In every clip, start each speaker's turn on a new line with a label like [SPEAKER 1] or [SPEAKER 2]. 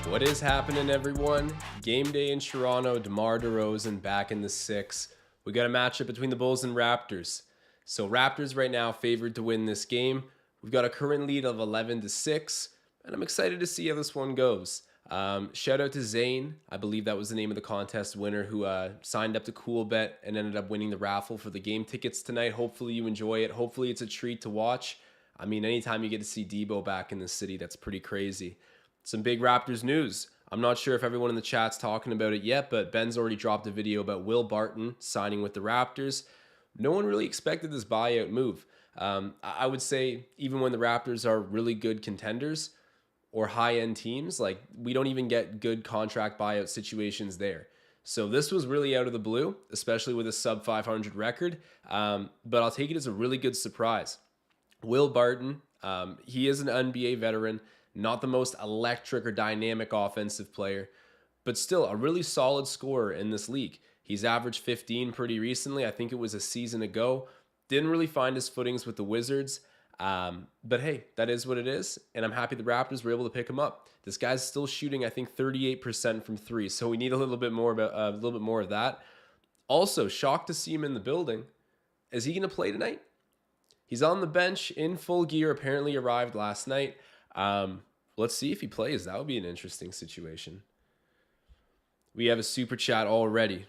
[SPEAKER 1] What is happening, everyone? Game day in Toronto. DeMar DeRozan back in the six. We got a matchup between the Bulls and Raptors. So Raptors right now favored to win this game. We've got a current lead of 11-6, and I'm excited to see how this one goes. Shout out to Zane. I believe that was the name of the contest winner who signed up to Coolbet and ended up winning the raffle for the game tickets tonight. Hopefully you enjoy it. Hopefully it's a treat to watch. I mean, anytime you get to see Debo back in the city, that's pretty crazy. Some big Raptors news. I'm not sure if everyone in the chat's talking about it yet, but Ben's already dropped a video about Will Barton signing with the Raptors. No one really expected this buyout move. I would say even when the Raptors are really good contenders or high-end teams, like we don't even get good contract buyout situations there. So this was really out of the blue, especially with a sub 500 record. But I'll take it as a really good surprise. Will Barton, he is an NBA veteran. Not the most electric or dynamic offensive player, but still a really solid scorer in this league. He's averaged 15 pretty recently. I think it was a season ago. Didn't really find his footings with the Wizards. But hey, that is what it is. And I'm happy the Raptors were able to pick him up. This guy's still shooting, I think, 38% from three. So we need a little bit more of that. Also, shocked to see him in the building. Is he going to play tonight? He's on the bench in full gear. Apparently arrived last night. Let's see if he plays. That would be an interesting situation. We have a super chat already.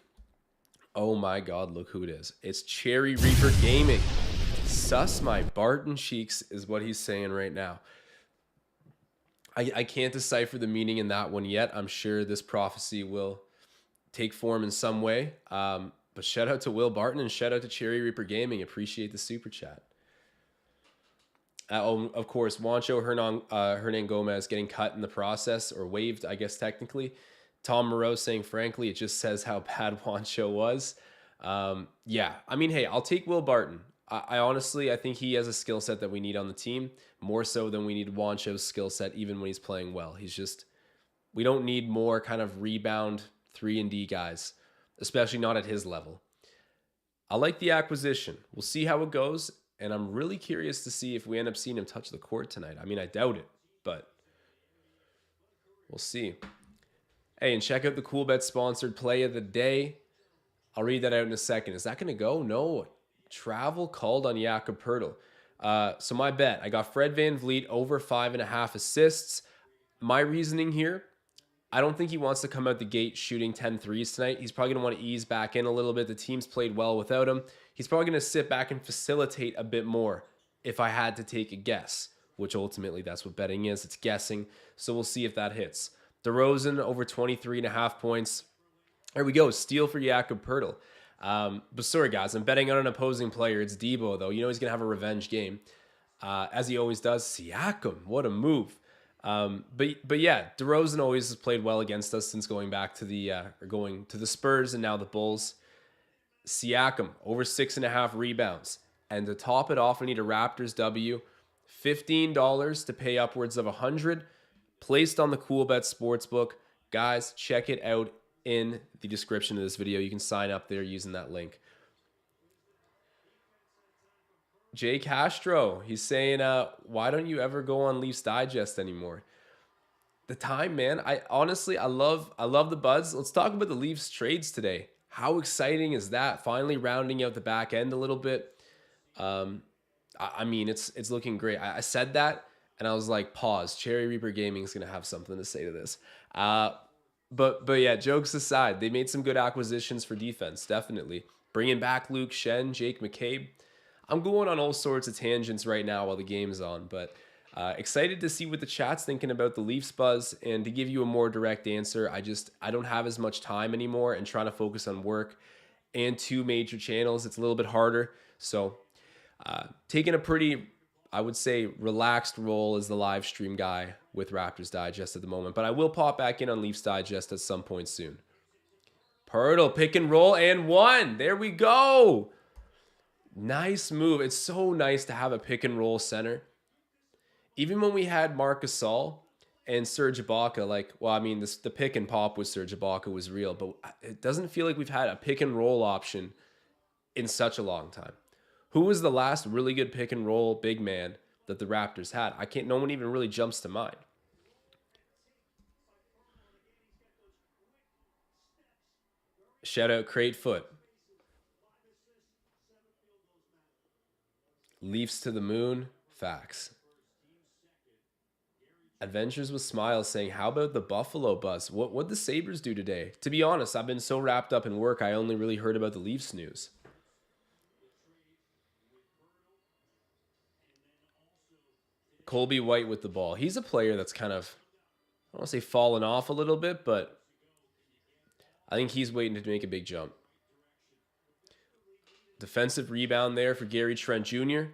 [SPEAKER 1] Oh my God, look who it is. It's Cherry Reaper Gaming. Sus my Barton cheeks is what he's saying right now. I can't decipher the meaning in that one yet. I'm sure this prophecy will take form in some way. But shout out to Will Barton and shout out to Cherry Reaper Gaming. Appreciate the super chat. Of course, Juancho Hernan Gomez getting cut in the process, or waived, I guess, technically. Tom Moreau saying, frankly, it just says how bad Juancho was. Yeah, I mean, hey, I'll take Will Barton. I honestly, I think he has a skill set that we need on the team, more so than we need Juancho's skill set, even when he's playing well. We don't need more kind of rebound 3-and-D guys, especially not at his level. I like the acquisition. We'll see how it goes. And I'm really curious to see if we end up seeing him touch the court tonight. I mean, I doubt it, but we'll see. Hey, and check out the Coolbet sponsored play of the day. I'll read that out in a second. Is that going to go? No. Travel called on Jakob Poeltl. So my bet, I got Fred VanVleet over 5.5 assists. My reasoning here, I don't think he wants to come out the gate shooting 10 threes tonight. He's probably going to want to ease back in a little bit. The team's played well without him. He's probably going to sit back and facilitate a bit more if I had to take a guess, which ultimately that's what betting is. It's guessing. So we'll see if that hits. DeRozan over 23.5 points. There we go. Steal for Jakob Poeltl. But sorry, guys, I'm betting on an opposing player. It's Debo, though. You know he's going to have a revenge game, as he always does. Siakam, what a move. But yeah, DeRozan always has played well against us since going back to the Spurs and now the Bulls. Siakam over 6.5 rebounds, and to top it off, I need a Raptors W. $15 to pay upwards of $100, placed on the Coolbet Sportsbook. Guys, check it out in the description of this video. You can sign up there using that link. Jay Castro, he's saying, why don't you ever go on Leafs Digest anymore? The time, man. I love the buzz. Let's talk about the Leafs trades today. How exciting is that? Finally rounding out the back end a little bit. I mean, it's looking great. I said that, and I was like, pause. Cherry Reaper Gaming is going to have something to say to this. But yeah, jokes aside, they made some good acquisitions for defense, definitely. Bringing back Luke Shen, Jake McCabe. I'm going on all sorts of tangents right now while the game's on, but excited to see what the chat's thinking about the Leafs buzz. And to give you a more direct answer, I don't have as much time anymore, and trying to focus on work and 2 major channels, it's a little bit harder. So taking a pretty, I would say, relaxed role as the live stream guy with Raptors Digest at the moment, but I will pop back in on Leafs Digest at some point soon. Poeltl, pick and roll, and 1. There we go. Nice move. It's so nice to have a pick and roll center. Even when we had Marc Gasol and Serge Ibaka, the pick and pop with Serge Ibaka was real, but it doesn't feel like we've had a pick and roll option in such a long time. Who was the last really good pick and roll big man that the Raptors had? No one even really jumps to mind. Shout out Cratefoot. Leafs to the moon. Facts. Adventures with Smiles saying, how about the Buffalo bus? What'd the Sabres do today? To be honest, I've been so wrapped up in work, I only really heard about the Leafs news. Colby White with the ball. He's a player that's kind of, I don't want to say fallen off a little bit, but I think he's waiting to make a big jump. Defensive rebound there for Gary Trent Jr.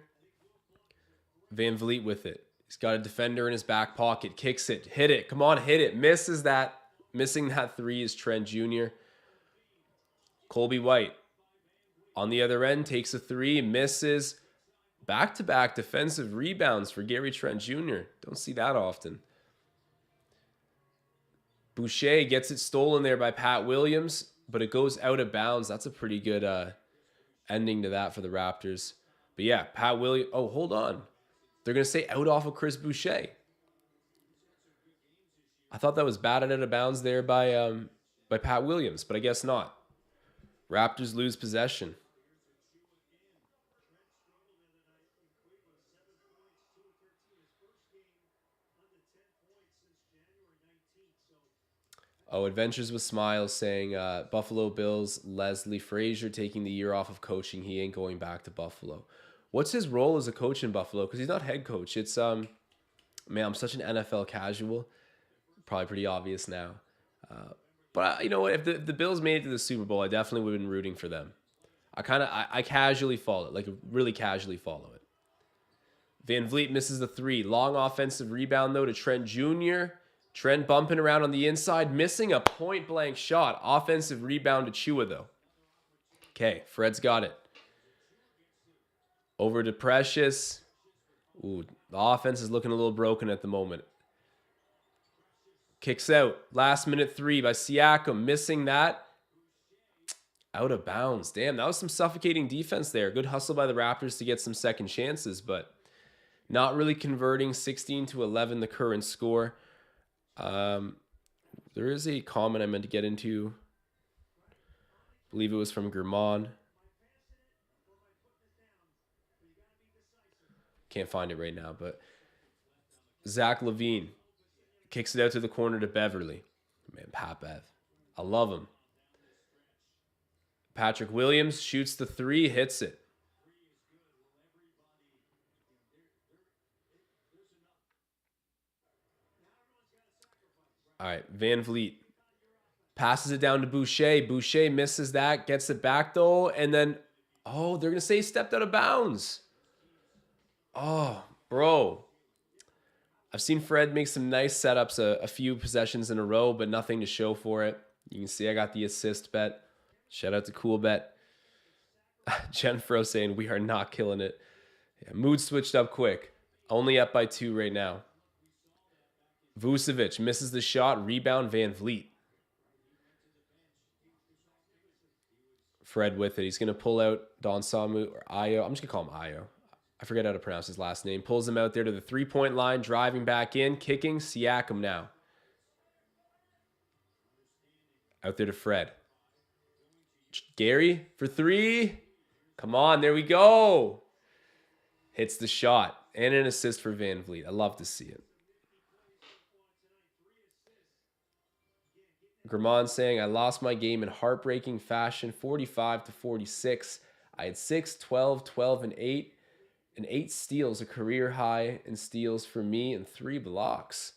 [SPEAKER 1] Van Vliet with it. He's got a defender in his back pocket. Kicks it. Hit it. Come on, hit it. Misses that. Missing that three is Trent Jr. Colby White on the other end takes a three. Misses. Back-to-back defensive rebounds for Gary Trent Jr. Don't see that often. Boucher gets it stolen there by Pat Williams, but it goes out of bounds. That's a pretty good ending to that for the Raptors. But yeah, Pat Williams. Oh, hold on. They're going to say out off of Chris Boucher. I thought that was batted out of bounds there by Pat Williams, but I guess not. Raptors lose possession. Oh, Adventures with Smiles saying Buffalo Bills, Leslie Frazier taking the year off of coaching. He ain't going back to Buffalo. What's his role as a coach in Buffalo? Because he's not head coach. It's, man, I'm such an NFL casual. Probably pretty obvious now. But you know what? If the Bills made it to the Super Bowl, I definitely would have been rooting for them. I casually follow it, like really casually follow it. Van Vliet misses the three. Long offensive rebound, though, to Trent Jr. Trent bumping around on the inside, missing a point-blank shot. Offensive rebound to Chua, though. Okay, Fred's got it. Over to Precious. Ooh, the offense is looking a little broken at the moment. Kicks out. Last minute three by Siakam. Missing that. Out of bounds. Damn, that was some suffocating defense there. Good hustle by the Raptors to get some second chances, but not really converting. 16-11, the current score. There is a comment I meant to get into. I believe it was from German. Can't find it right now, but Zach LaVine kicks it out to the corner to Beverly. Man, Pat Bev. I love him. Patrick Williams shoots the three, hits it. All right, Van Vliet passes it down to Boucher. Boucher misses that, gets it back though, and then, oh, they're going to say he stepped out of bounds. Oh, bro. I've seen Fred make some nice setups a few possessions in a row, but nothing to show for it. You can see I got the assist bet. Shout out to Cool Bet. Jen Fro saying we are not killing it. Yeah, mood switched up quick. Only up by 2 right now. Vucevic misses the shot. Rebound Van Vliet. Fred with it. He's going to pull out Don Samu or Ayo. I'm just going to call him Ayo. I forget how to pronounce his last name. Pulls him out there to the three-point line. Driving back in. Kicking. Siakam now. Out there to Fred. Gary for three. Come on. There we go. Hits the shot. And an assist for Van Vliet. I love to see it. German saying, I lost my game in heartbreaking fashion, 45-46. I had 6, 12, 12, and 8. And 8 steals, a career high in steals for me, and 3 blocks.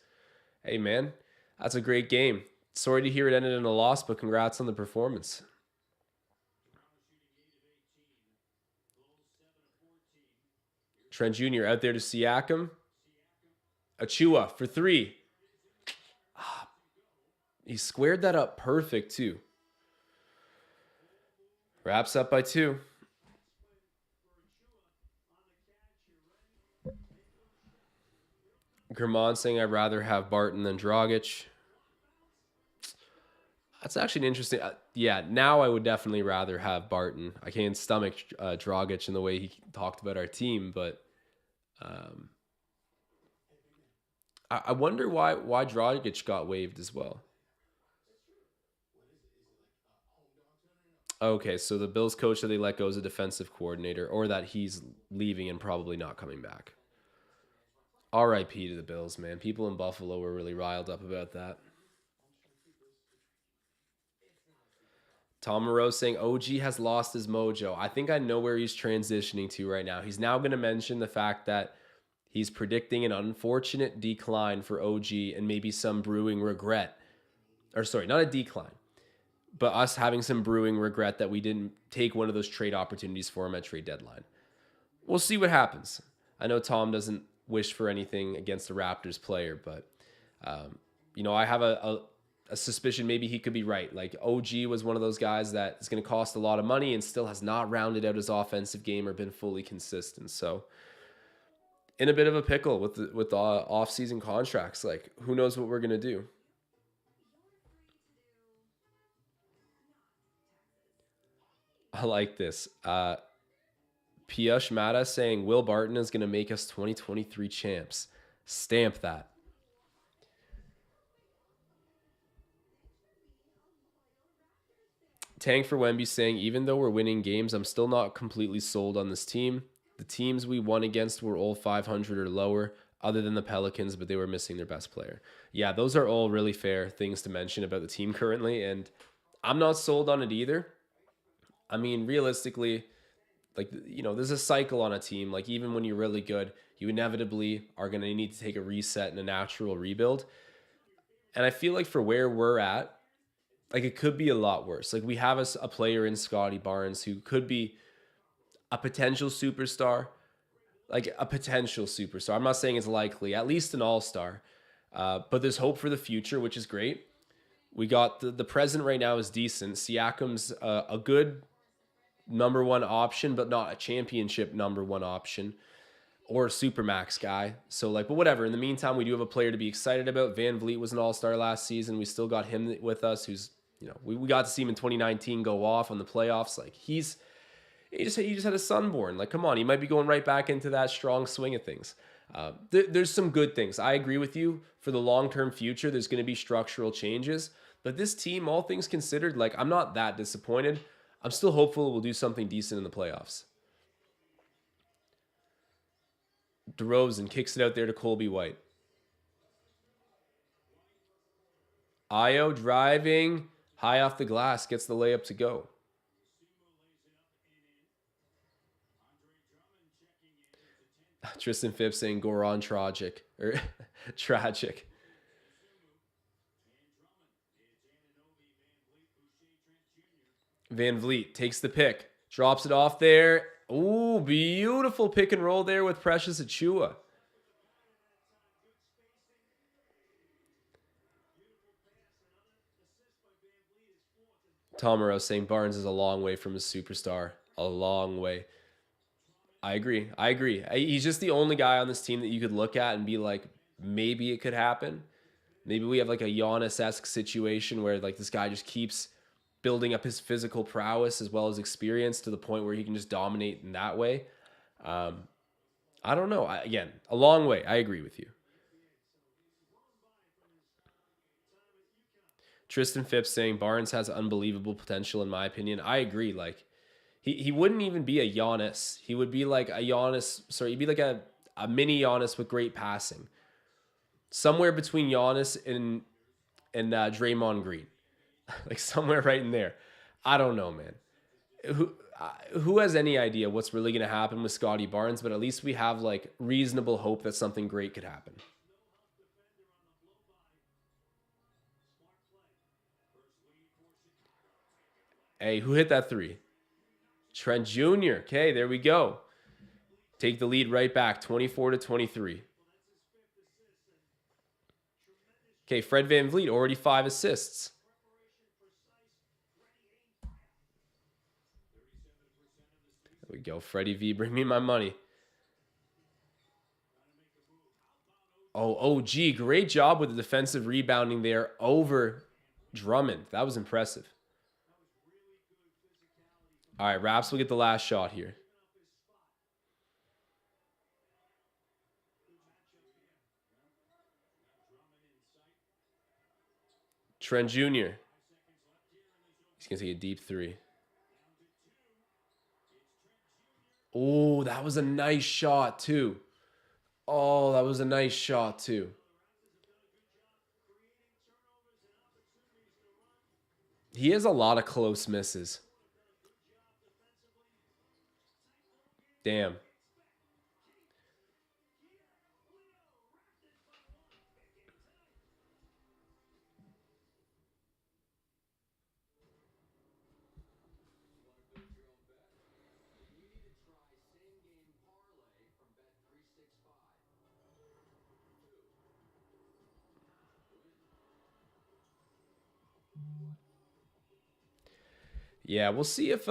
[SPEAKER 1] Hey, man, that's a great game. Sorry to hear it ended in a loss, but congrats on the performance. Trent Jr. out there to Siakam. Achua for 3. He squared that up perfect, too. Wraps up by 2. German saying I'd rather have Barton than Dragic. That's actually an interesting... yeah, now I would definitely rather have Barton. I can't stomach Dragic in the way he talked about our team, but... I wonder why Dragic got waived as well. Okay, so the Bills coach that they let go is a defensive coordinator, or that he's leaving and probably not coming back. RIP to the Bills, man. People in Buffalo were really riled up about that. Tom Moreau saying OG has lost his mojo. I think I know where he's transitioning to right now. He's now going to mention the fact that he's predicting an unfortunate decline for OG and maybe some brewing regret. Or, sorry, not a decline, but us having some brewing regret that we didn't take one of those trade opportunities for him at trade deadline. We'll see what happens. I know Tom doesn't wish for anything against the Raptors player, but I have a suspicion maybe he could be right. Like OG was one of those guys that is going to cost a lot of money and still has not rounded out his offensive game or been fully consistent. So in a bit of a pickle with the off-season contracts. Like who knows what we're going to do. I like this. Piyush Mata saying Will Barton is going to make us 2023 champs. Stamp that. Tank for Wemby saying, even though we're winning games, I'm still not completely sold on this team. The teams we won against were all 500 or lower, other than the Pelicans, but they were missing their best player. Yeah, those are all really fair things to mention about the team currently, and I'm not sold on it either. I mean, realistically, like, there's a cycle on a team. Like, even when you're really good, you inevitably are going to need to take a reset and a natural rebuild. And I feel like for where we're at, like it could be a lot worse. Like we have a player in Scotty Barnes who could be a potential superstar, like a potential superstar. I'm not saying it's likely, at least an all-star. But there's hope for the future, which is great. We got the present right now is decent. Siakam's a good number one option, but not a championship number one option or a supermax guy. So like, but whatever. In the meantime, we do have a player to be excited about. Van Vliet was an all-star last season. We still got him with us, who's, we got to see him in 2019 go off on the playoffs. Like he just had a son born. Like, come on, he might be going right back into that strong swing of things. There's some good things. I agree with you. For the long-term future, there's going to be structural changes. But this team, all things considered, like I'm not that disappointed. I'm still hopeful we'll do something decent in the playoffs. DeRozan kicks it out there to Colby White. Io driving high off the glass, gets the layup to go. Tristan Phipps saying Goran tragic or tragic. Van Vliet takes the pick, drops it off there. Ooh, beautiful pick and roll there with Precious Achua. Tom Moreau saying Barnes is a long way from a superstar. A long way. I agree. He's just the only guy on this team that you could look at and be like, maybe it could happen. Maybe we have like a Giannis-esque situation where like this guy just keeps building up his physical prowess as well as experience to the point where he can just dominate in that way. I don't know. Again, a long way. I agree with you. Tristan Phipps saying Barnes has unbelievable potential in my opinion. I agree. Like he wouldn't even be a Giannis. He would be like a Giannis. Sorry, he'd be like a mini Giannis with great passing. Somewhere between Giannis and Draymond Green. Like somewhere right in there. I don't know, man. Who has any idea what's really going to happen with Scotty Barnes? But at least we have like reasonable hope that something great could happen. Hey, who hit that three? Trent Jr. Okay, there we go. Take the lead right back, 24-23. Okay, Fred VanVleet, already 5 assists. There we go. Freddie V, bring me my money. Oh, OG, great job with the defensive rebounding there over Drummond. That was impressive. All right, Raps will get the last shot here. Trent Jr. He's going to take a deep three. Oh, that was a nice shot too. Oh, that was a nice shot too. He has a lot of close misses. Damn. Yeah, we'll see if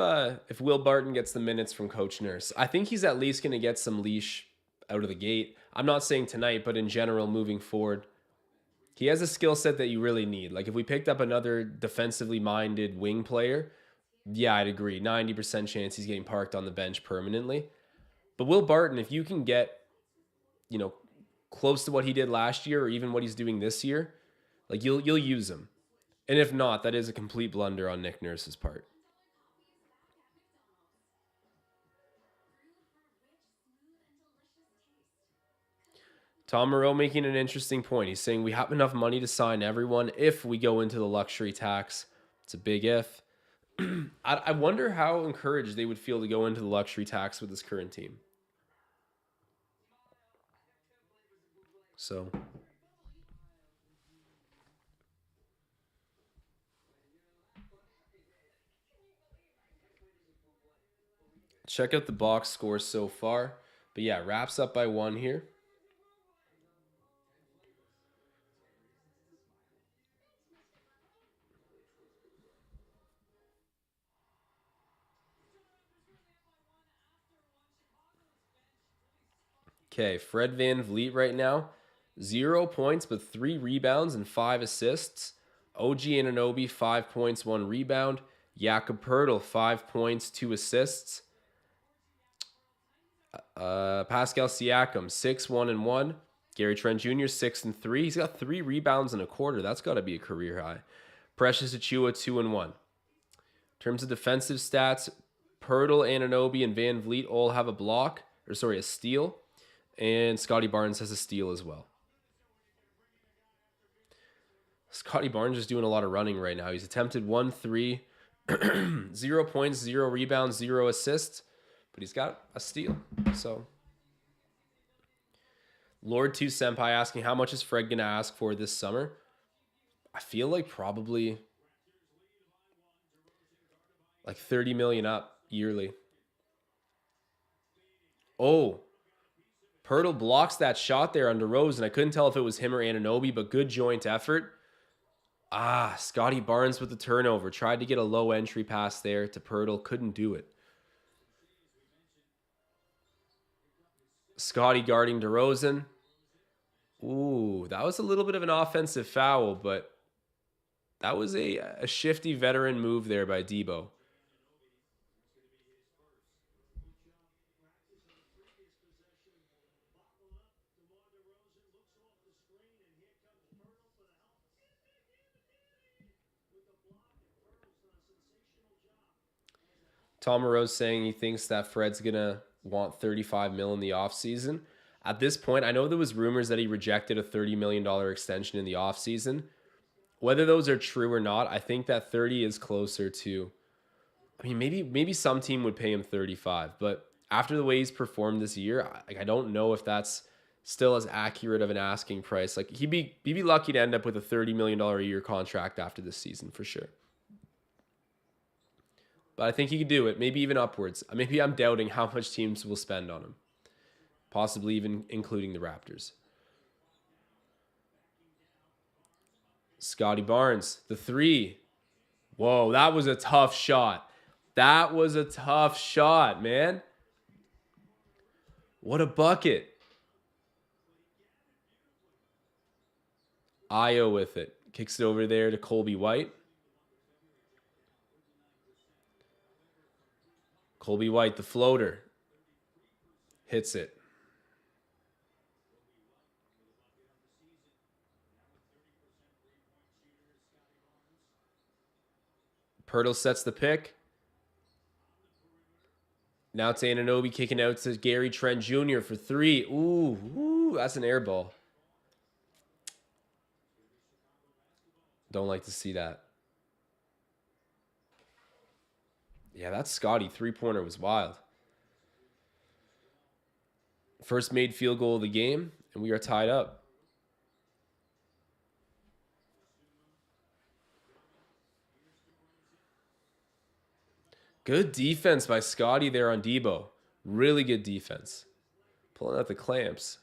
[SPEAKER 1] Will Barton gets the minutes from Coach Nurse. I think he's at least going to get some leash out of the gate. I'm not saying tonight, but in general moving forward, he has a skill set that you really need. Like if we picked up another defensively minded wing player, yeah, I'd agree. 90% chance he's getting parked on the bench permanently. But Will Barton, if you can get, you know, close to what he did last year or even what he's doing this year, like you'll use him. And if not, that is a complete blunder on Nick Nurse's part. Tom Moreau making an interesting point. He's saying we have enough money to sign everyone if we go into the luxury tax. It's a big if. I wonder how encouraged they would feel to go into the luxury tax with this current team. So check out the box scores so far. But yeah, wraps up by one here. Okay, Fred Van Vliet right now, 0 points, but 3 rebounds and 5 assists. OG Ananobi, 5 points, 1 rebound. Jakob Pertl, 5 points, 2 assists. Pascal Siakam, 6-1-1. Gary Trent Jr., 6-3. He's got 3 rebounds and a quarter. That's got to be a career high. Precious Achua, 2-1. In terms of defensive stats, Pertl, Ananobi, and Van Vliet all have a steal. And Scotty Barnes has a steal as well. Scotty Barnes is doing a lot of running right now. He's attempted 1-3, 0 points, 0 rebounds, 0 assists, but he's got a steal. So, Lord 2 Senpai asking how much is Fred going to ask for this summer? I feel like probably like 30 million up yearly. Oh, Pirtle blocks that shot there on DeRozan. I couldn't tell if it was him or Ananobi, but good joint effort. Scotty Barnes with the turnover. Tried to get a low entry pass there to Pirtle. Couldn't do it. Scotty guarding DeRozan. Ooh, that was a little bit of an offensive foul, but that was a shifty veteran move there by Debo. Tom Moreau's saying he thinks that Fred's going to want 35 mil in the offseason. At this point, I know there was rumors that he rejected a $30 million extension in the offseason. Whether those are true or not, I think that 30 is closer to, I mean, maybe some team would pay him 35, but after the way he's performed this year, I don't know if that's still as accurate of an asking price. Like he'd be lucky to end up with a $30 million a year contract after this season for sure. But I think he could do it, maybe even upwards. Maybe I'm doubting how much teams will spend on him, possibly even including the Raptors. Scotty Barnes, the three. Whoa, that was a tough shot. That was a tough shot, man. What a bucket. Io with it. Kicks it over there to Colby White. Colby White, the floater. Hits it. Pirtle sets the pick. Now it's Anunoby kicking out to Gary Trent Jr. for three. Ooh, that's an air ball. Don't like to see that. Yeah, that Scotty three-pointer was wild. First made field goal of the game, and we are tied up. Good defense by Scotty there on Debo. Really good defense. Pulling out the clamps.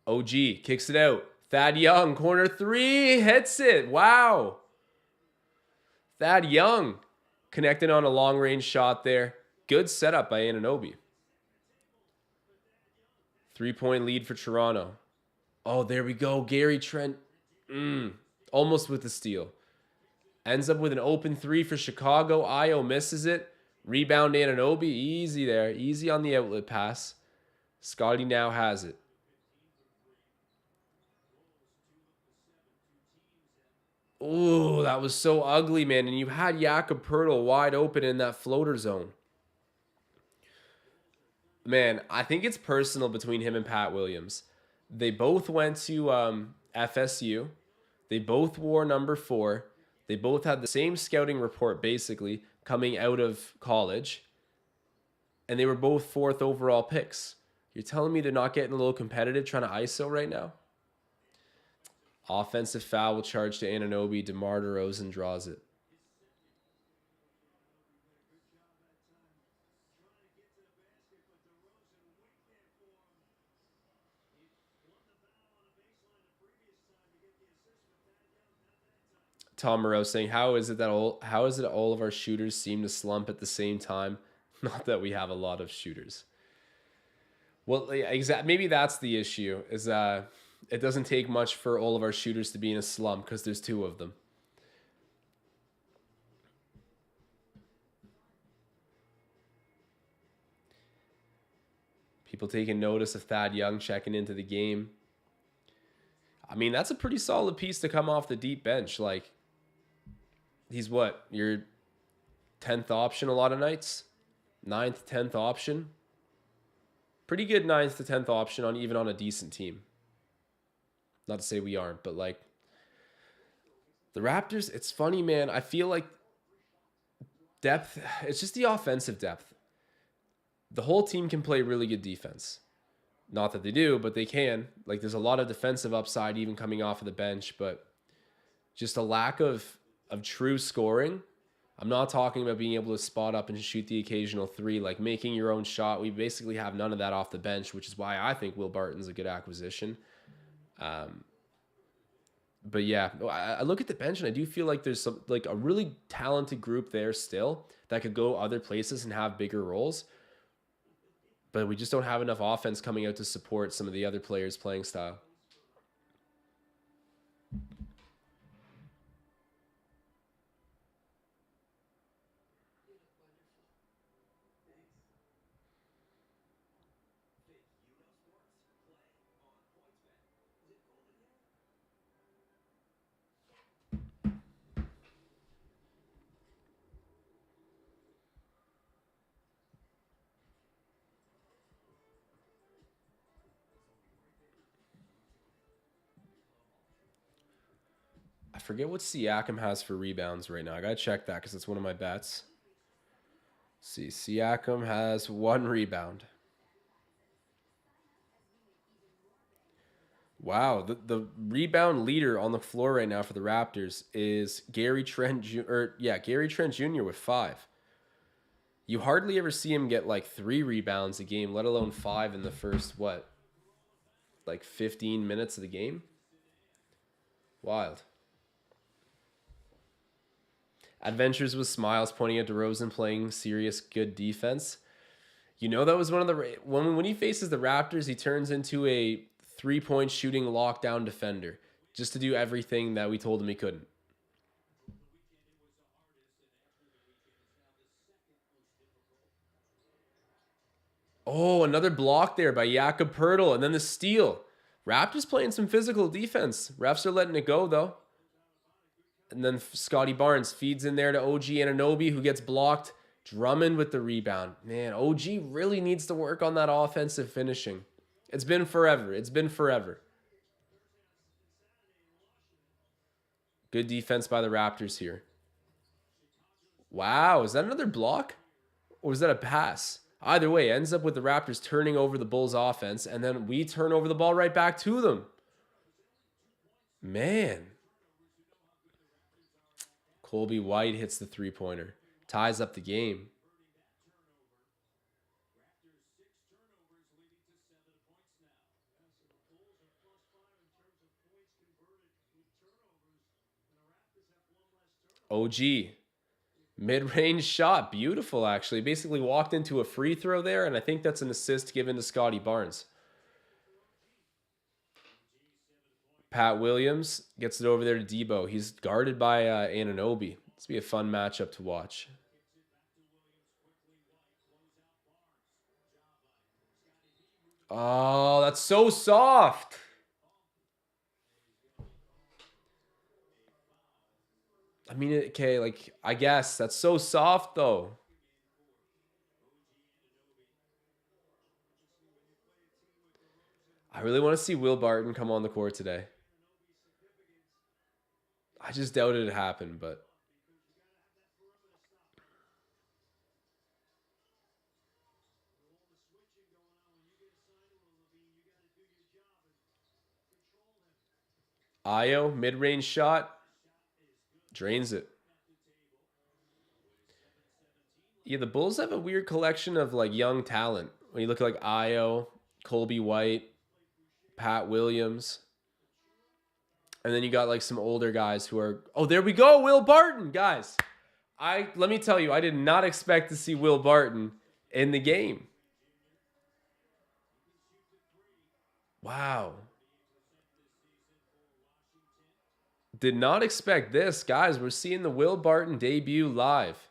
[SPEAKER 1] OG kicks it out. Thad Young, corner three, hits it. Wow. Thad Young connecting on a long-range shot there. Good setup by Anunoby. 3-point lead for Toronto. Oh, there we go. Gary Trent. Almost with the steal. Ends up with an open three for Chicago. Io misses it. Rebound Anunoby. Easy there. Easy on the outlet pass. Scotty now has it. Ooh, that was so ugly, man. And you had Jakob Poeltl wide open in that floater zone. Man, I think it's personal between him and Pat Williams. They both went to FSU. They both wore number 4. They both had the same scouting report, basically, coming out of college. And they were both 4th overall picks. You're telling me they're not getting a little competitive trying to ISO right now? Offensive foul will charge to Anunoby. DeMar DeRozan draws it. Tom Moreau saying, how is it all of our shooters seem to slump at the same time? Not that we have a lot of shooters. Well, maybe that's the issue, is it doesn't take much for all of our shooters to be in a slump because there's 2 of them. People taking notice of Thad Young checking into the game. I mean, that's a pretty solid piece to come off the deep bench. Like, he's what? Your 10th option a lot of nights? 9th, 10th option? Pretty good 9th to 10th option on even on a decent team. Not to say we aren't, but like the Raptors, it's funny, man. I feel like depth, it's just the offensive depth. The whole team can play really good defense. Not that they do, but they can. Like, there's a lot of defensive upside even coming off of the bench, but just a lack of true scoring. I'm not talking about being able to spot up and shoot the occasional 3, like making your own shot. We basically have none of that off the bench, which is why I think Will Barton's a good acquisition. But yeah, I look at the bench and I do feel like there's some, like a really talented group there still that could go other places and have bigger roles. But we just don't have enough offense coming out to support some of the other players' playing style. I forget what Siakam has for rebounds right now. I got to check that because it's one of my bets. Let's see, Siakam has 1 rebound. Wow, the rebound leader on the floor right now for the Raptors is Gary Trent Jr. with 5. You hardly ever see him get like 3 rebounds a game, let alone 5 in the first, like 15 minutes of the game? Wild. Adventures with Smiles pointing at DeRozan playing serious good defense. You know, that was one of the... When he faces the Raptors, he turns into a 3-point shooting lockdown defender just to do everything that we told him he couldn't. Oh, another block there by Jakob Poeltl, and then the steal. Raptors playing some physical defense. Refs are letting it go, though. And then Scotty Barnes feeds in there to OG Anunoby, who gets blocked. Drummond with the rebound. Man, OG really needs to work on that offensive finishing. It's been forever. It's been forever. Good defense by the Raptors here. Wow, is that another block? Or was that a pass? Either way, ends up with the Raptors turning over the Bulls offense, and then we turn over the ball right back to them. Man. Colby White hits the three-pointer. Ties up the game. OG. Mid-range shot. Beautiful, actually. Basically walked into a free throw there, and I think that's an assist given to Scotty Barnes. Pat Williams gets it over there to Debo. He's guarded by Anunoby. This will be a fun matchup to watch. Oh, that's so soft. I mean, okay, like, I guess. That's so soft, though. I really want to see Will Barton come on the court today. I just doubted it happened, but... Io, mid-range shot. Drains it. Yeah, the Bulls have a weird collection of, like, young talent. When you look at, like, Io, Colby White, Pat Williams. And then you got, like, some older guys who are... Oh, there we go, Will Barton, guys. Let me tell you, I did not expect to see Will Barton in the game. Wow. Did not expect this. Guys, we're seeing the Will Barton debut live.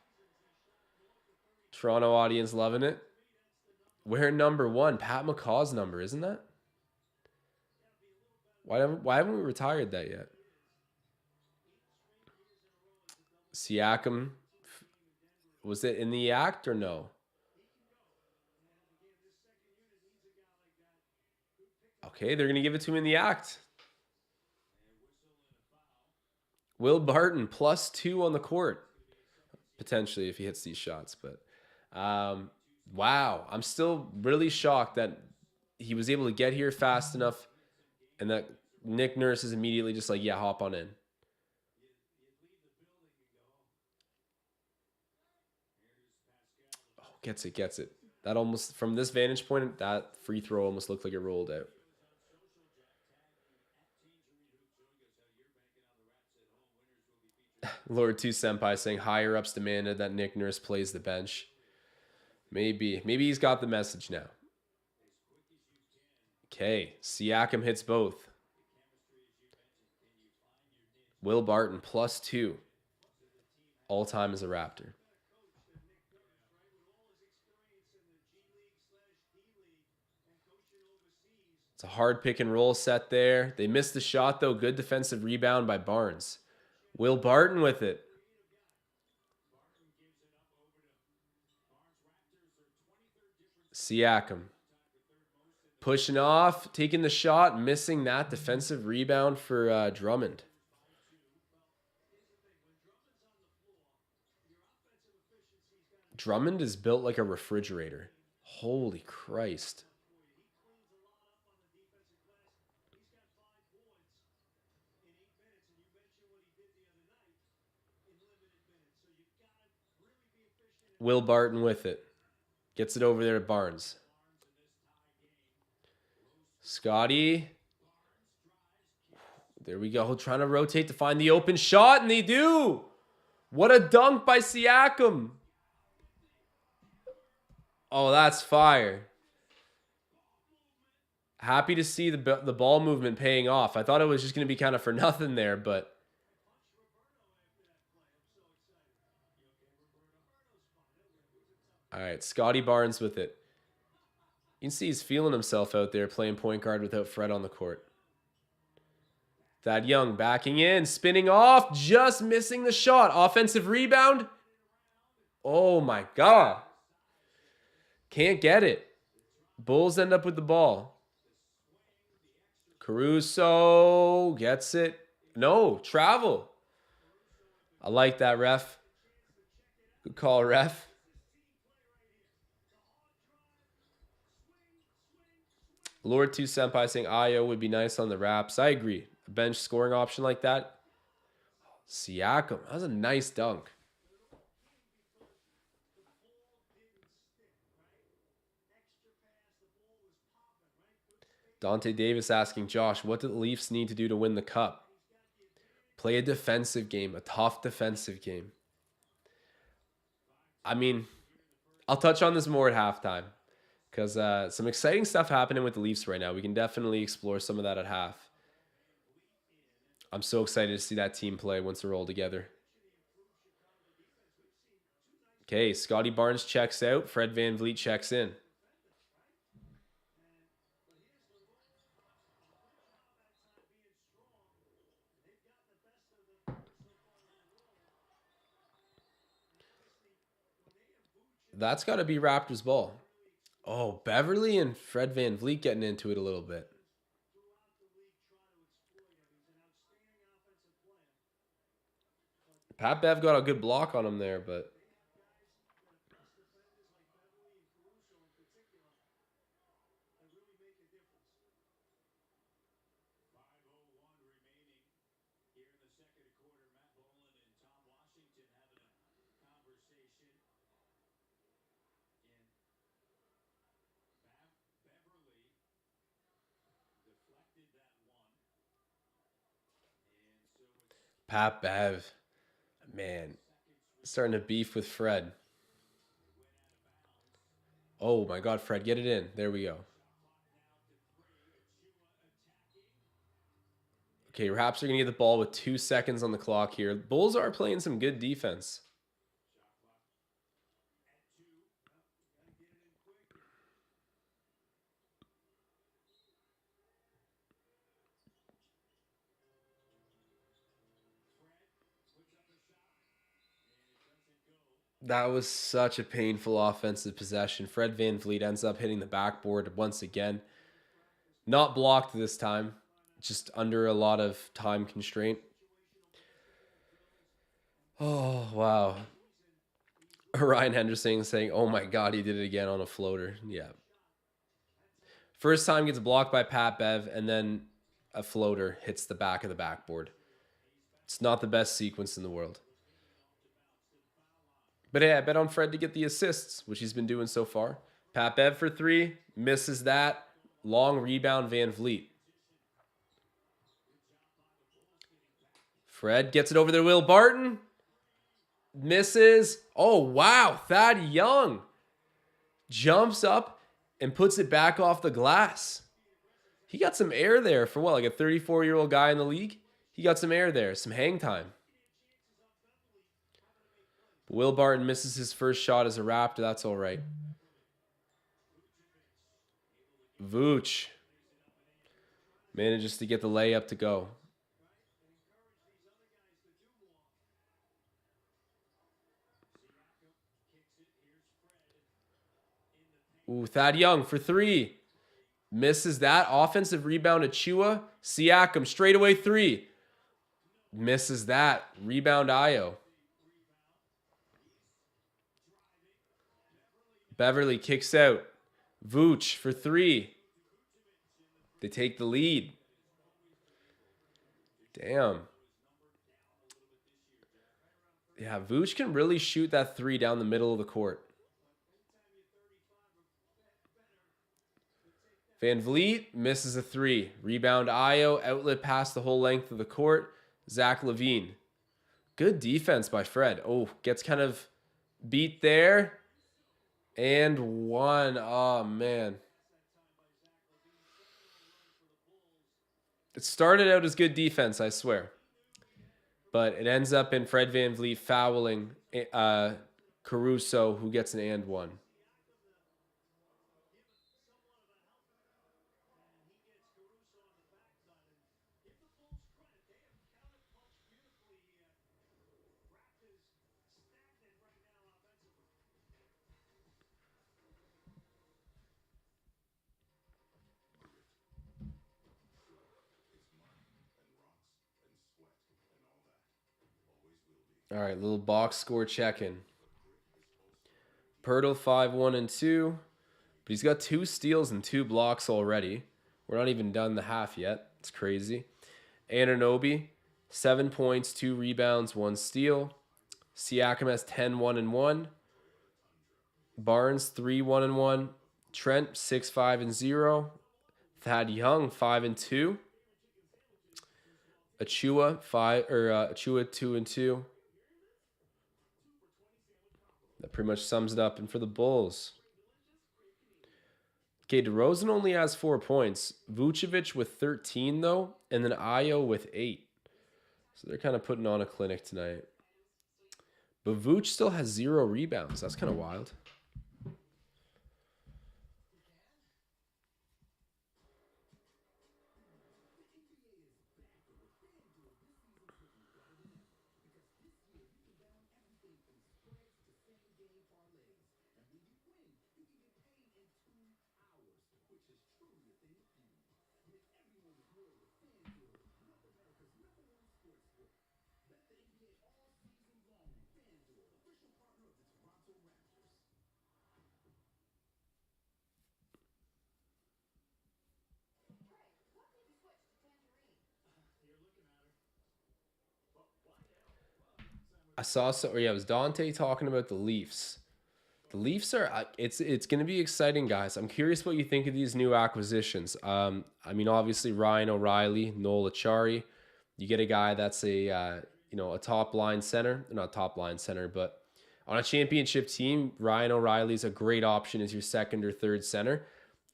[SPEAKER 1] Toronto audience loving it. We're number 1. Pat McCaw's number, isn't that? Why haven't we retired that yet? Siakam. Was it in the act or no? Okay, they're going to give it to him in the act. Will Barton +2 on the court. Potentially if he hits these shots. But wow. I'm still really shocked that he was able to get here fast enough and that Nick Nurse is immediately just like, yeah, hop on in. Oh, gets it. That almost, from this vantage point, that free throw almost looked like it rolled out. Lord 2 Senpai saying higher ups demanded that Nick Nurse plays the bench. Maybe he's got the message now. Okay, Siakam hits both. Will Barton +2. All time as a Raptor. It's a hard pick and roll set there. They missed the shot, though. Good defensive rebound by Barnes. Will Barton with it. Siakam. Pushing off, taking the shot, missing that defensive rebound for Drummond. Drummond is built like a refrigerator. Holy Christ. Will Barton with it. Gets it over there to Barnes. Scotty. There we go. Trying to rotate to find the open shot, and they do. What a dunk by Siakam. Oh, that's fire. Happy to see the ball movement paying off. I thought it was just going to be kind of for nothing there, but... All right, Scotty Barnes with it. You can see he's feeling himself out there playing point guard without Fred on the court. Thad Young backing in, spinning off, just missing the shot. Offensive rebound. Oh my God. Can't get it. Bulls end up with the ball. Caruso gets it. No, travel. I like that, ref. Good call, ref. Lord 2 Senpai saying Ayo would be nice on the Raps. I agree. A bench scoring option like that. Siakam. That was a nice dunk. Dante Davis asking Josh, what do the Leafs need to do to win the cup? Play a defensive game, a tough defensive game. I mean, I'll touch on this more at halftime because some exciting stuff happening with the Leafs right now. We can definitely explore some of that at half. I'm so excited to see that team play once they're all together. Okay, Scotty Barnes checks out. Fred VanVleet checks in. That's got to be Raptors ball. Oh, Beverly and Fred VanVleet getting into it a little bit. Pat Bev got a good block on him there, but Pat Bev, man, starting to beef with Fred. Oh my God, Fred, get it in. There we go. Okay, Raps are going to get the ball with 2 seconds on the clock here. Bulls are playing some good defense. That was such a painful offensive possession. Fred VanVleet ends up hitting the backboard once again. Not blocked this time, just under a lot of time constraint. Oh, wow. Ryan Henderson saying, oh my God, he did it again on a floater. Yeah. First time gets blocked by Pat Bev, and then a floater hits the back of the backboard. It's not the best sequence in the world. But hey, I bet on Fred to get the assists, which he's been doing so far. Pat Bev for 3, misses that. Long rebound, VanVleet. Fred gets it over there, Will Barton. Misses. Oh, wow. Thad Young jumps up and puts it back off the glass. He got some air there for what, like a 34-year-old guy in the league? He got some air there, some hang time. But Will Barton misses his first shot as a Raptor. That's all right. Vooch manages to get the layup to go. Ooh, Thad Young for 3. Misses that. Offensive rebound to Chua. Siakam straight away 3. Misses that. Rebound Ayo. Beverly kicks out. Vooch for 3. They take the lead. Damn. Yeah, Vooch can really shoot that 3 down the middle of the court. VanVleet misses a 3. Rebound Ayo. Outlet pass the whole length of the court. Zach LaVine. Good defense by Fred. Oh, gets kind of beat there. And 1. Oh, man. It started out as good defense, I swear. But it ends up in Fred VanVleet fouling Caruso, who gets an and 1. All right, little box score check-in. Pirtle 5-1-2, but he's got 2 steals and 2 blocks already. We're not even done the half yet. It's crazy. Anunoby, 7 points, 2 rebounds, 1 steal. Siakam has 10-1-1. Barnes 3-1-1. Trent 6-5-0. Thad Young 5-2. Achua 2-2. That pretty much sums it up. And for the Bulls, okay, DeRozan only has 4 points. Vucevic with 13 though, and then Ayo with 8. So they're kind of putting on a clinic tonight. But Vooch still has 0 rebounds. That's kind of wild. I saw so, or yeah, it was Dante talking about the Leafs. The Leafs are it's going to be exciting, guys. I'm curious what you think of these new acquisitions. I mean, obviously Ryan O'Reilly, Noel Achari. You get a guy that's a top line center, not top line center, but on a championship team, Ryan O'Reilly's a great option as your second or third center.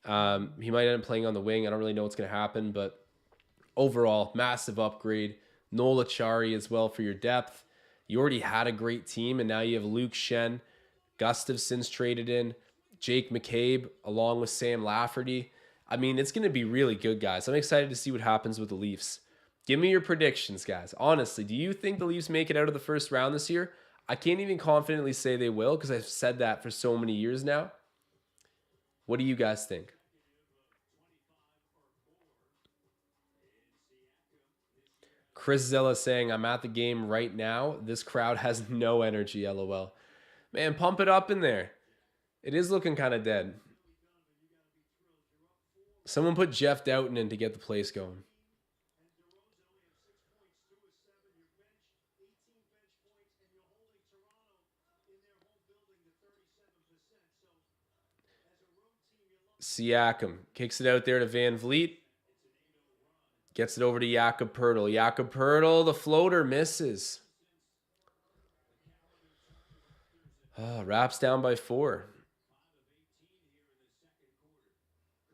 [SPEAKER 1] He might end up playing on the wing. I don't really know what's going to happen, but overall, massive upgrade. Noel Achari as well for your depth. You already had a great team, and now you have Luke Shen. Gustafson's traded in. Jake McCabe along with Sam Lafferty. I mean, it's going to be really good, guys. I'm excited to see what happens with the Leafs. Give me your predictions, guys. Honestly, do you think the Leafs make it out of the first round this year? I can't even confidently say they will because I've said that for so many years now. What do you guys think? Chris Zilla saying, I'm at the game right now. This crowd has no energy, lol. Man, pump it up in there. It is looking kind of dead. Someone put Jeff Doughton in to get the place going. Siakam kicks it out there to Van Vliet. Gets it over to Jakob Pertl. Jakob Pertl, the floater misses. Oh, Raps down by 4.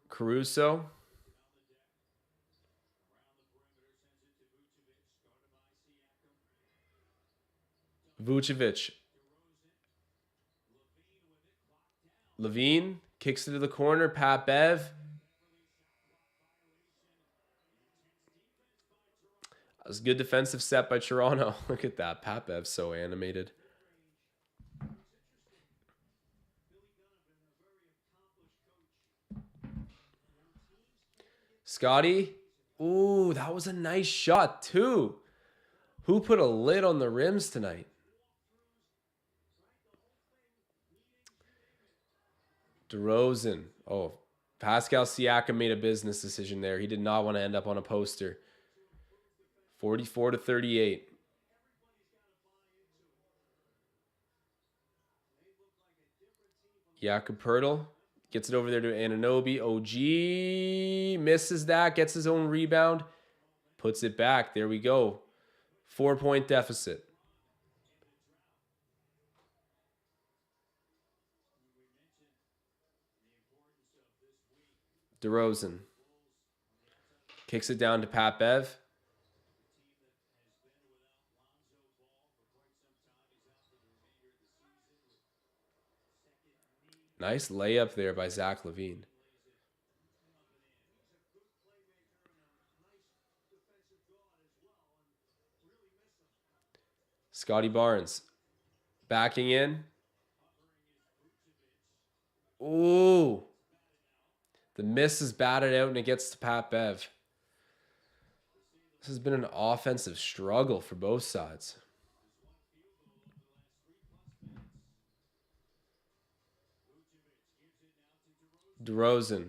[SPEAKER 1] Caruso. Vucevic. Levine kicks it to the corner. Pat Bev. That was a good defensive set by Toronto. Look at that. Pat Bev's so animated. Scotty. Ooh, that was a nice shot, too. Who put a lid on the rims tonight? DeRozan. Oh, Pascal Siakam made a business decision there. He did not want to end up on a poster. 44-38. Jakob Pertl gets it over there to Anunoby. OG misses that, gets his own rebound, puts it back. There we go. 4-point deficit. DeRozan kicks it down to Pat Bev. Nice layup there by Zach LaVine. Scotty Barnes backing in. Ooh. The miss is batted out and it gets to Pat Bev. This has been an offensive struggle for both sides. DeRozan.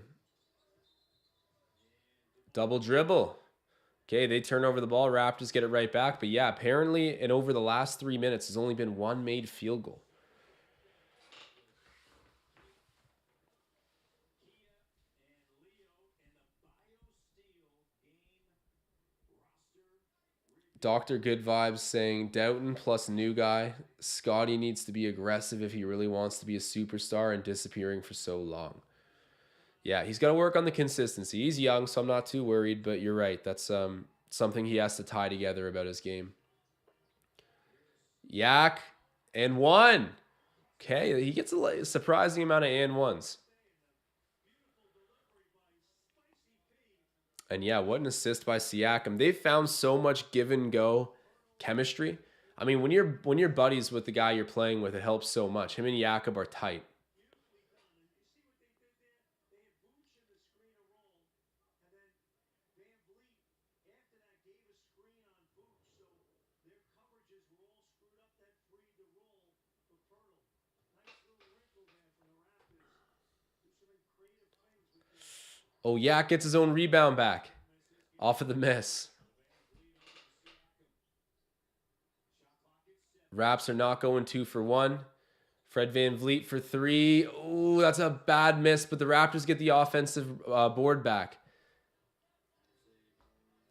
[SPEAKER 1] Double dribble. Okay, they turn over the ball. Raptors get it right back. But yeah, apparently, and over the last 3 minutes, there's only been one made field goal. Dr. Good Vibes saying Doughton plus new guy. Scotty needs to be aggressive if he really wants to be a superstar and disappearing for so long. Yeah, he's got to work on the consistency. He's young, so I'm not too worried, but you're right. That's something he has to tie together about his game. Yak and one. Okay, he gets a surprising amount of and ones. And yeah, what an assist by Siakam. They've found so much give and go chemistry. I mean, when you're buddies with the guy you're playing with, it helps so much. Him and Jakob are tight. Oh, Yak gets his own rebound back off of the miss. Raps are not going 2 for 1. Fred VanVleet for 3. Oh, that's a bad miss, but the Raptors get the offensive board back.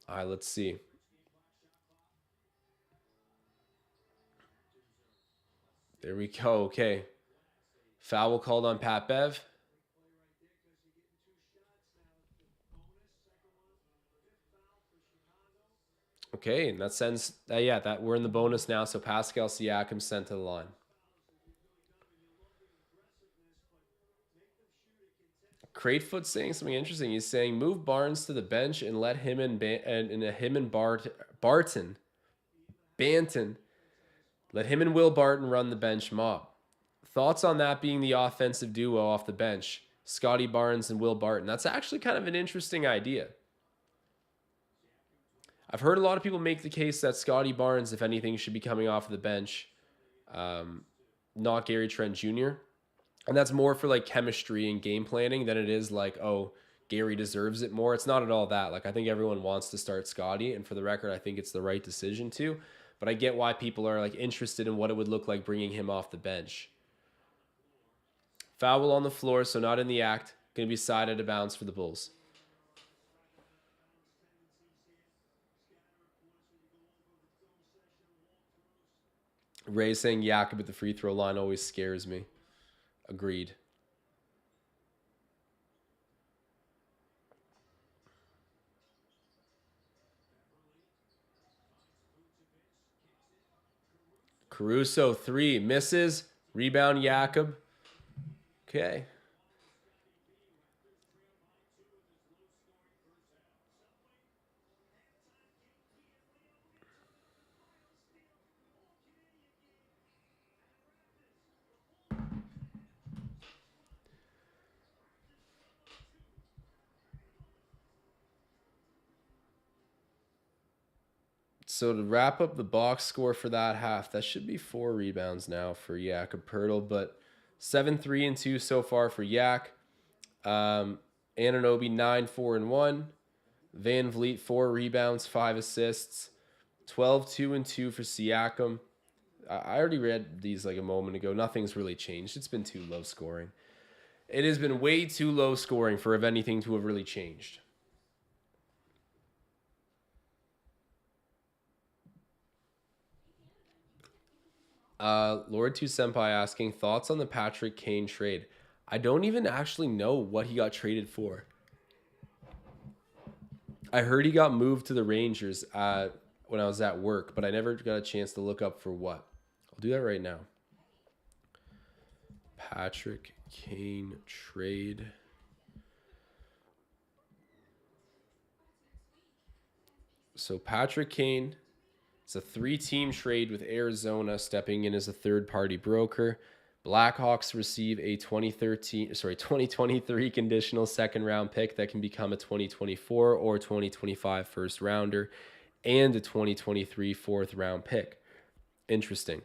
[SPEAKER 1] All right, let's see. There we go. Okay. Foul called on Pat Bev. Okay, and that sends that we're in the bonus now. So Pascal Siakam sent to the line. Cratefoot saying something interesting. He's saying move Barnes to the bench and let him and Barton, let him and Will Barton run the bench mob. Thoughts on that being the offensive duo off the bench? Scotty Barnes and Will Barton. That's actually kind of an interesting idea. I've heard a lot of people make the case that Scotty Barnes, if anything, should be coming off of the bench, not Gary Trent Jr. And that's more for like chemistry and game planning than it is like, oh, Gary deserves it more. It's not at all that. Like, I think everyone wants to start Scotty, and for the record, I think it's the right decision to. But I get why people are like interested in what it would look like bringing him off the bench. Foul on the floor, so not in the act. Going to be side out of bounds for the Bulls. Ray saying Jakob at the free throw line always scares me. Agreed. Caruso 3 misses. Rebound Jakob. Okay. So to wrap up the box score for that half, that should be 4 rebounds now for Jakob Pertl, but 7-3 and 2 so far for Yak. Anunoby 9-4 and 1. VanVleet 4 rebounds, 5 assists. 12-2 and 2 for Siakam. I already read these like a moment ago. Nothing's really changed. It's been too low scoring. It has been way too low scoring for if anything to have really changed. Lord 2 Senpai asking thoughts on the Patrick Kane trade. I don't even actually know what he got traded for. I heard he got moved to the Rangers when I was at work, but I never got a chance to look up for what. I'll do that right now. Patrick Kane trade. So Patrick Kane, it's a 3-team trade with Arizona stepping in as a third-party broker. Blackhawks receive a 2023 conditional second-round pick that can become a 2024 or 2025 first-rounder and a 2023 fourth-round pick. Interesting.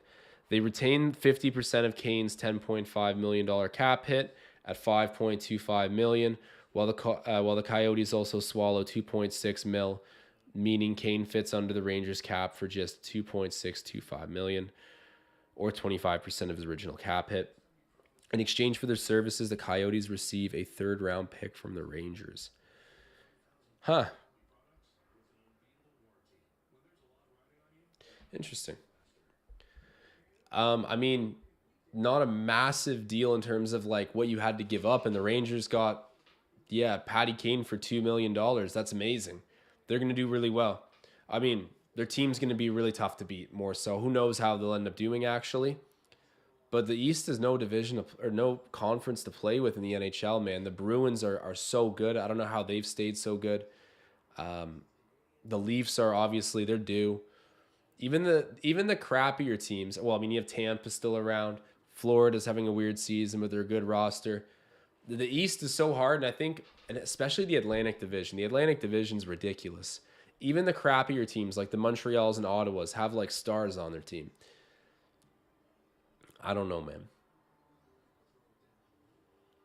[SPEAKER 1] They retain 50% of Kane's $10.5 million cap hit, at 5.25 million, while the Coyotes also swallow 2.6 mil, meaning Kane fits under the Rangers cap for just 2.625 million, or 25% of his original cap hit. In exchange for their services, the Coyotes receive a third round pick from the Rangers. Huh. Interesting. I mean, not a massive deal in terms of like what you had to give up, and the Rangers got, yeah, Patty Kane for $2 million. That's amazing. They're going to do really well. I mean, their team's going to be really tough to beat. More so, who knows how they'll end up doing actually. But the East is no division or no conference to play with in the NHL, man. The Bruins are so good. I don't know how they've stayed so good. The Leafs are obviously they're due. Even the crappier teams. Well, I mean, you have Tampa still around. Florida's having a weird season, but they're a good roster. The East is so hard, and I think, and especially the Atlantic Division. The Atlantic Division's ridiculous. Even the crappier teams like the Montreals and Ottawas have like stars on their team. I don't know, man.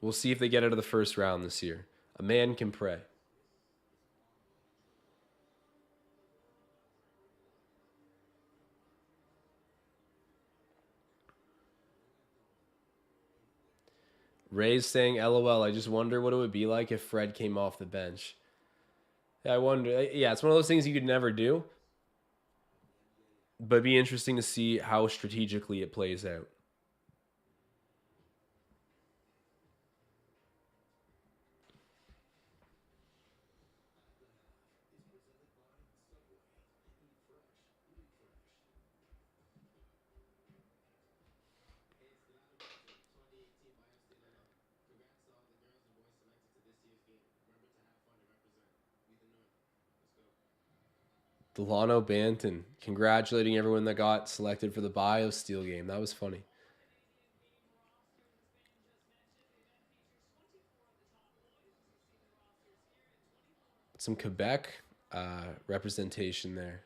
[SPEAKER 1] We'll see if they get out of the first round this year. A man can pray. Ray's saying, LOL, I just wonder what it would be like if Fred came off the bench. Yeah, I wonder. Yeah, it's one of those things you could never do, but it'd be interesting to see how strategically it plays out. Delano Banton congratulating everyone that got selected for the BioSteel game. That was funny. Some Quebec representation there.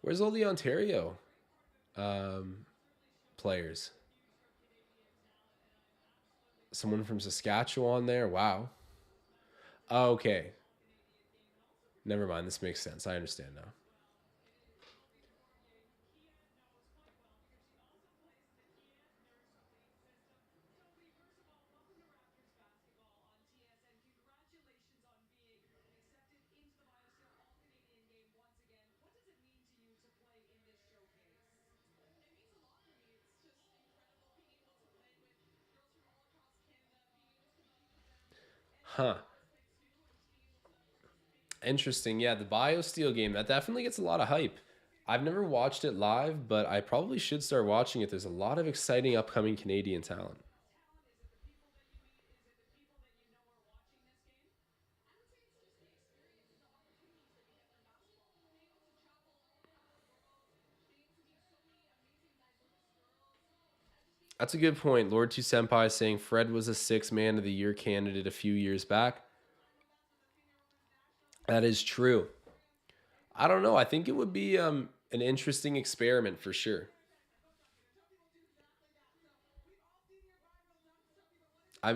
[SPEAKER 1] Where's all the Ontario um, players? Someone from Saskatchewan there. Wow. Oh, okay. Never mind. This makes sense. I understand now. Huh. Interesting. Yeah, the BioSteel game, that definitely gets a lot of hype. I've never watched it live, but I probably should start watching it. There's a lot of exciting upcoming Canadian talent. That's a good point. Lord Two Senpai saying Fred was a six man of the year candidate a few years back. That is true. I don't know. I think it would be an interesting experiment for sure.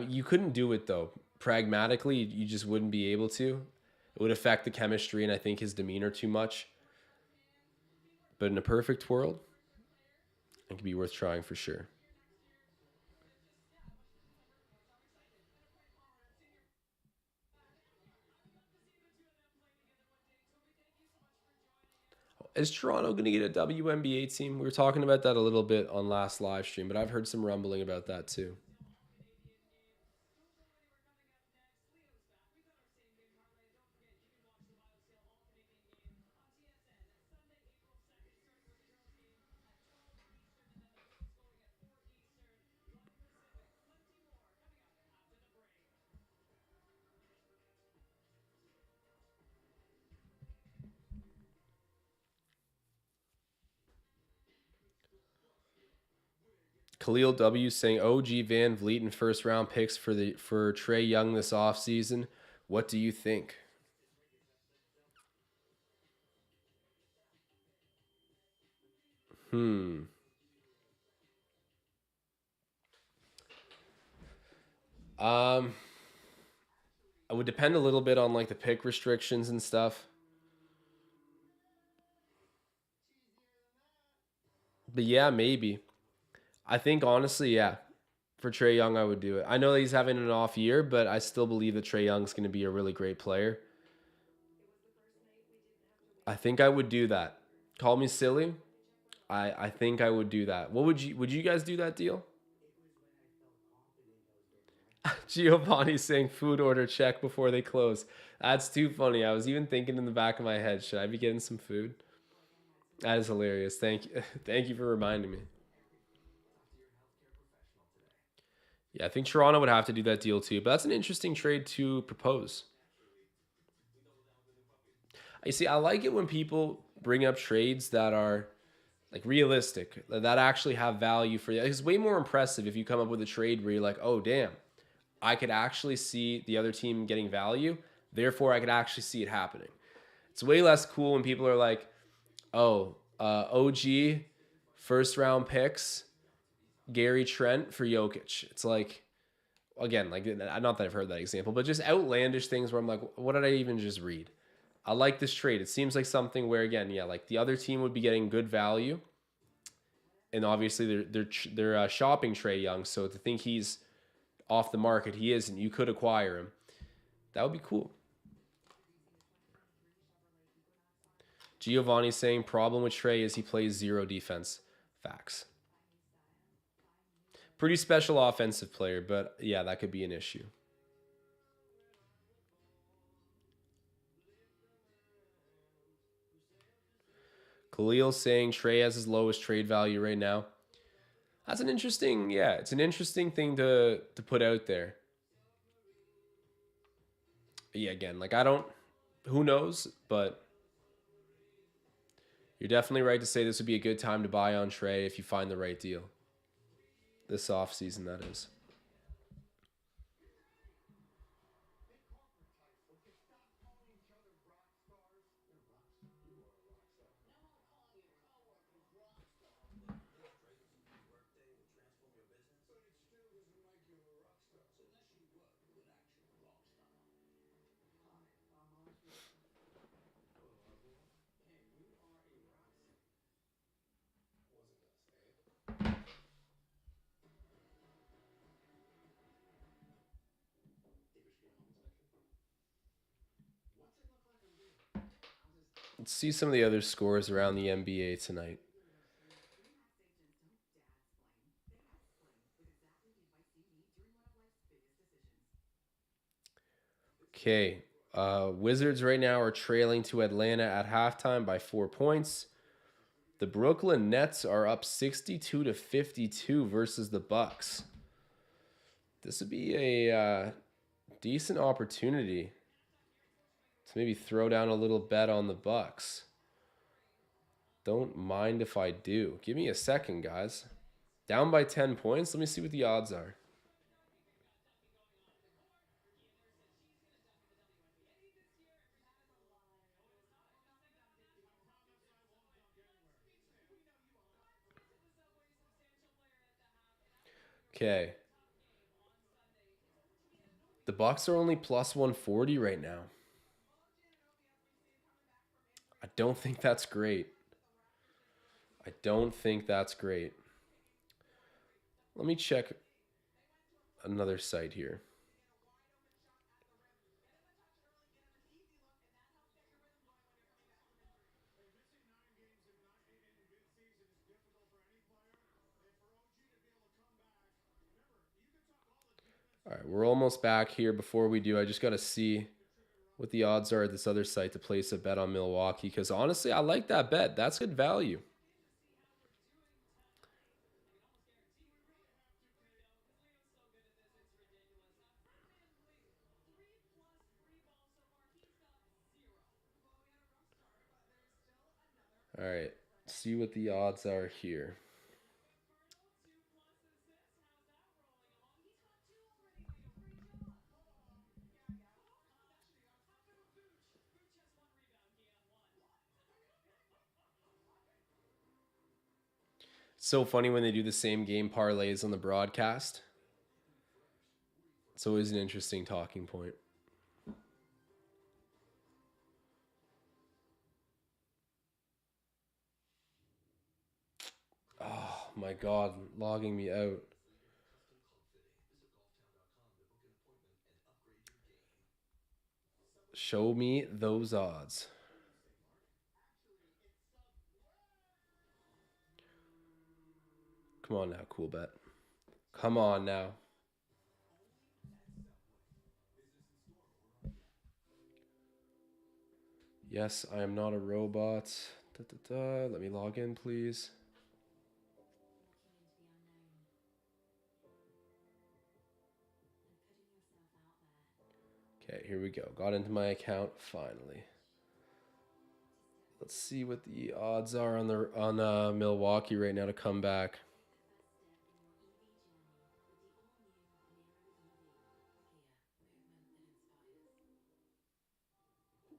[SPEAKER 1] You couldn't do it though. Pragmatically, you just wouldn't be able to. It would affect the chemistry and I think his demeanor too much. But in a perfect world, it could be worth trying for sure. Is Toronto going to get a WNBA team? We were talking about that a little bit on last live stream, but I've heard some rumbling about that too. Khalil W saying OG Van Vliet and first round picks for Trey Young this offseason. What do you think? Hmm. Um, it would depend a little bit on like the pick restrictions and stuff. But yeah, maybe. I think honestly, yeah, for Trey Young, I would do it. I know that he's having an off year, but I still believe that Trey Young's going to be a really great player. I think I would do that. Call me silly. I think I would do that. What would you guys do that deal? Giovanni saying food order check before they close. That's too funny. I was even thinking in the back of my head, should I be getting some food? That is hilarious. Thank you. Thank you for reminding me. Yeah, I think Toronto would have to do that deal too. But that's an interesting trade to propose. You see, I like it when people bring up trades that are like realistic, that actually have value for you. It's way more impressive if you come up with a trade where you're like, oh damn, I could actually see the other team getting value. Therefore, I could actually see it happening. It's way less cool when people are like, oh, OG first round picks, Gary Trent for Jokic. It's like, again, like not that I've heard that example, but just outlandish things where I'm like, what did I even just read? I like this trade. It seems like something where, again, yeah, like the other team would be getting good value, and obviously they're shopping Trey Young. So to think he's off the market, he isn't. You could acquire him. That would be cool. Giovanni saying problem with Trey is he plays zero defense. Facts. Pretty special offensive player, but yeah, that could be an issue. Khalil saying Trey has his lowest trade value right now. That's an interesting, yeah, it's an interesting thing to put out there. Yeah, again, like I don't, who knows, but you're definitely right to say this would be a good time to buy on Trey if you find the right deal. This off season, that is. Let's see some of the other scores around the NBA tonight. Okay. Wizards right now are trailing to Atlanta at halftime by 4 points. The Brooklyn Nets are up 62 to 52 versus the Bucks. This would be a decent opportunity to maybe throw down a little bet on the Bucks. Don't mind if I do. Give me a second, guys. Down by 10 points. Let me see what the odds are. Okay. The Bucks are only plus 140 right now. I don't think that's great. I don't think that's great. Let me check another site here. All right, we're almost back here. Before we do, I just got to see what the odds are at this other site to place a bet on Milwaukee because honestly, I like that bet. That's good value. All right, see what the odds are here. It's so funny when they do the same game parlays on the broadcast. It's always an interesting talking point. Oh my God, logging me out. Show me those odds. Come on now, cool bet. Come on now. Yes, I am not a robot. Let me log in, please. Okay, here we go. Got into my account finally. Let's see what the odds are on Milwaukee right now to come back.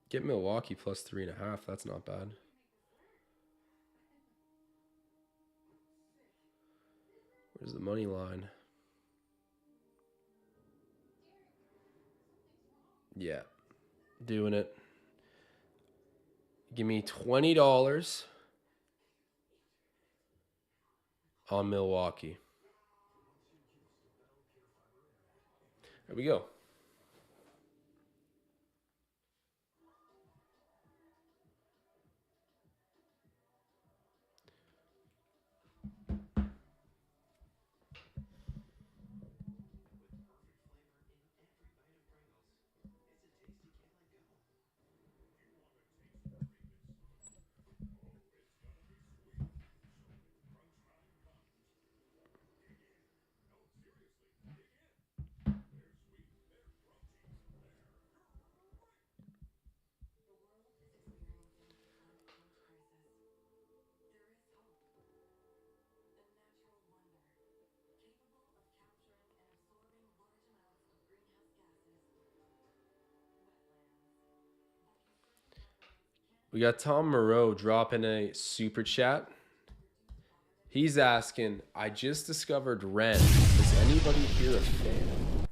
[SPEAKER 1] Get Milwaukee plus 3.5. That's not bad. Where's the money line? Yeah, doing it. Give me $20 on Milwaukee. There we go. We got Tom Moreau dropping a super chat. He's asking, I just discovered Ren. Is anybody here a fan?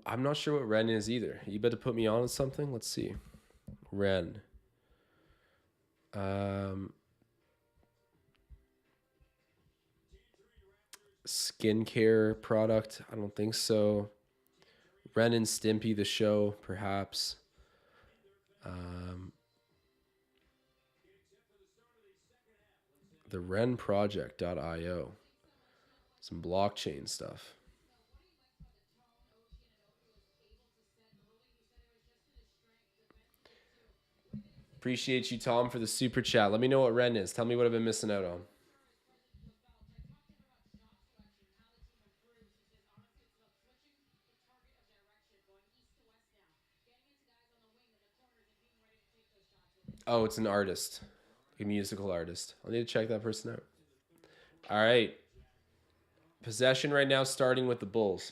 [SPEAKER 1] I'm not sure what Ren is either. You better put me on something. Let's see. Ren. Skincare product? I don't think so. Ren and Stimpy, the show, perhaps. The renproject.io. Some blockchain stuff. Appreciate you, Tom, for the super chat. Let me know what Ren is. Tell me what I've been missing out on. Oh, it's an artist. A musical artist. I'll need to check that person out. All right. Possession right now starting with the Bulls.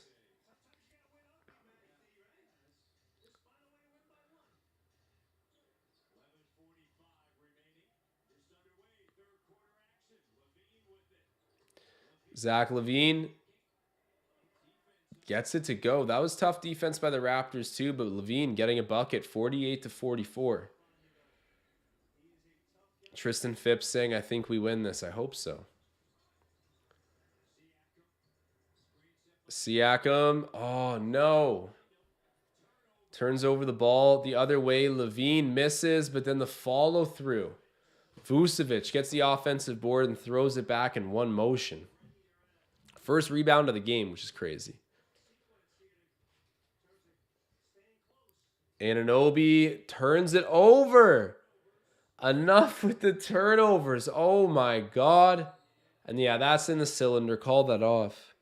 [SPEAKER 1] Zach LaVine gets it to go. That was tough defense by the Raptors too, but LaVine getting a bucket, 48-44. Tristan Phipps saying, I think we win this. I hope so. Siakam. Oh, no. Turns over the ball the other way. LaVine misses, but then the follow through. Vucevic gets the offensive board and throws it back in one motion. First rebound of the game, which is crazy. Anunoby turns it over. Enough with the turnovers. Oh my God. And yeah, that's in the cylinder. Call that off.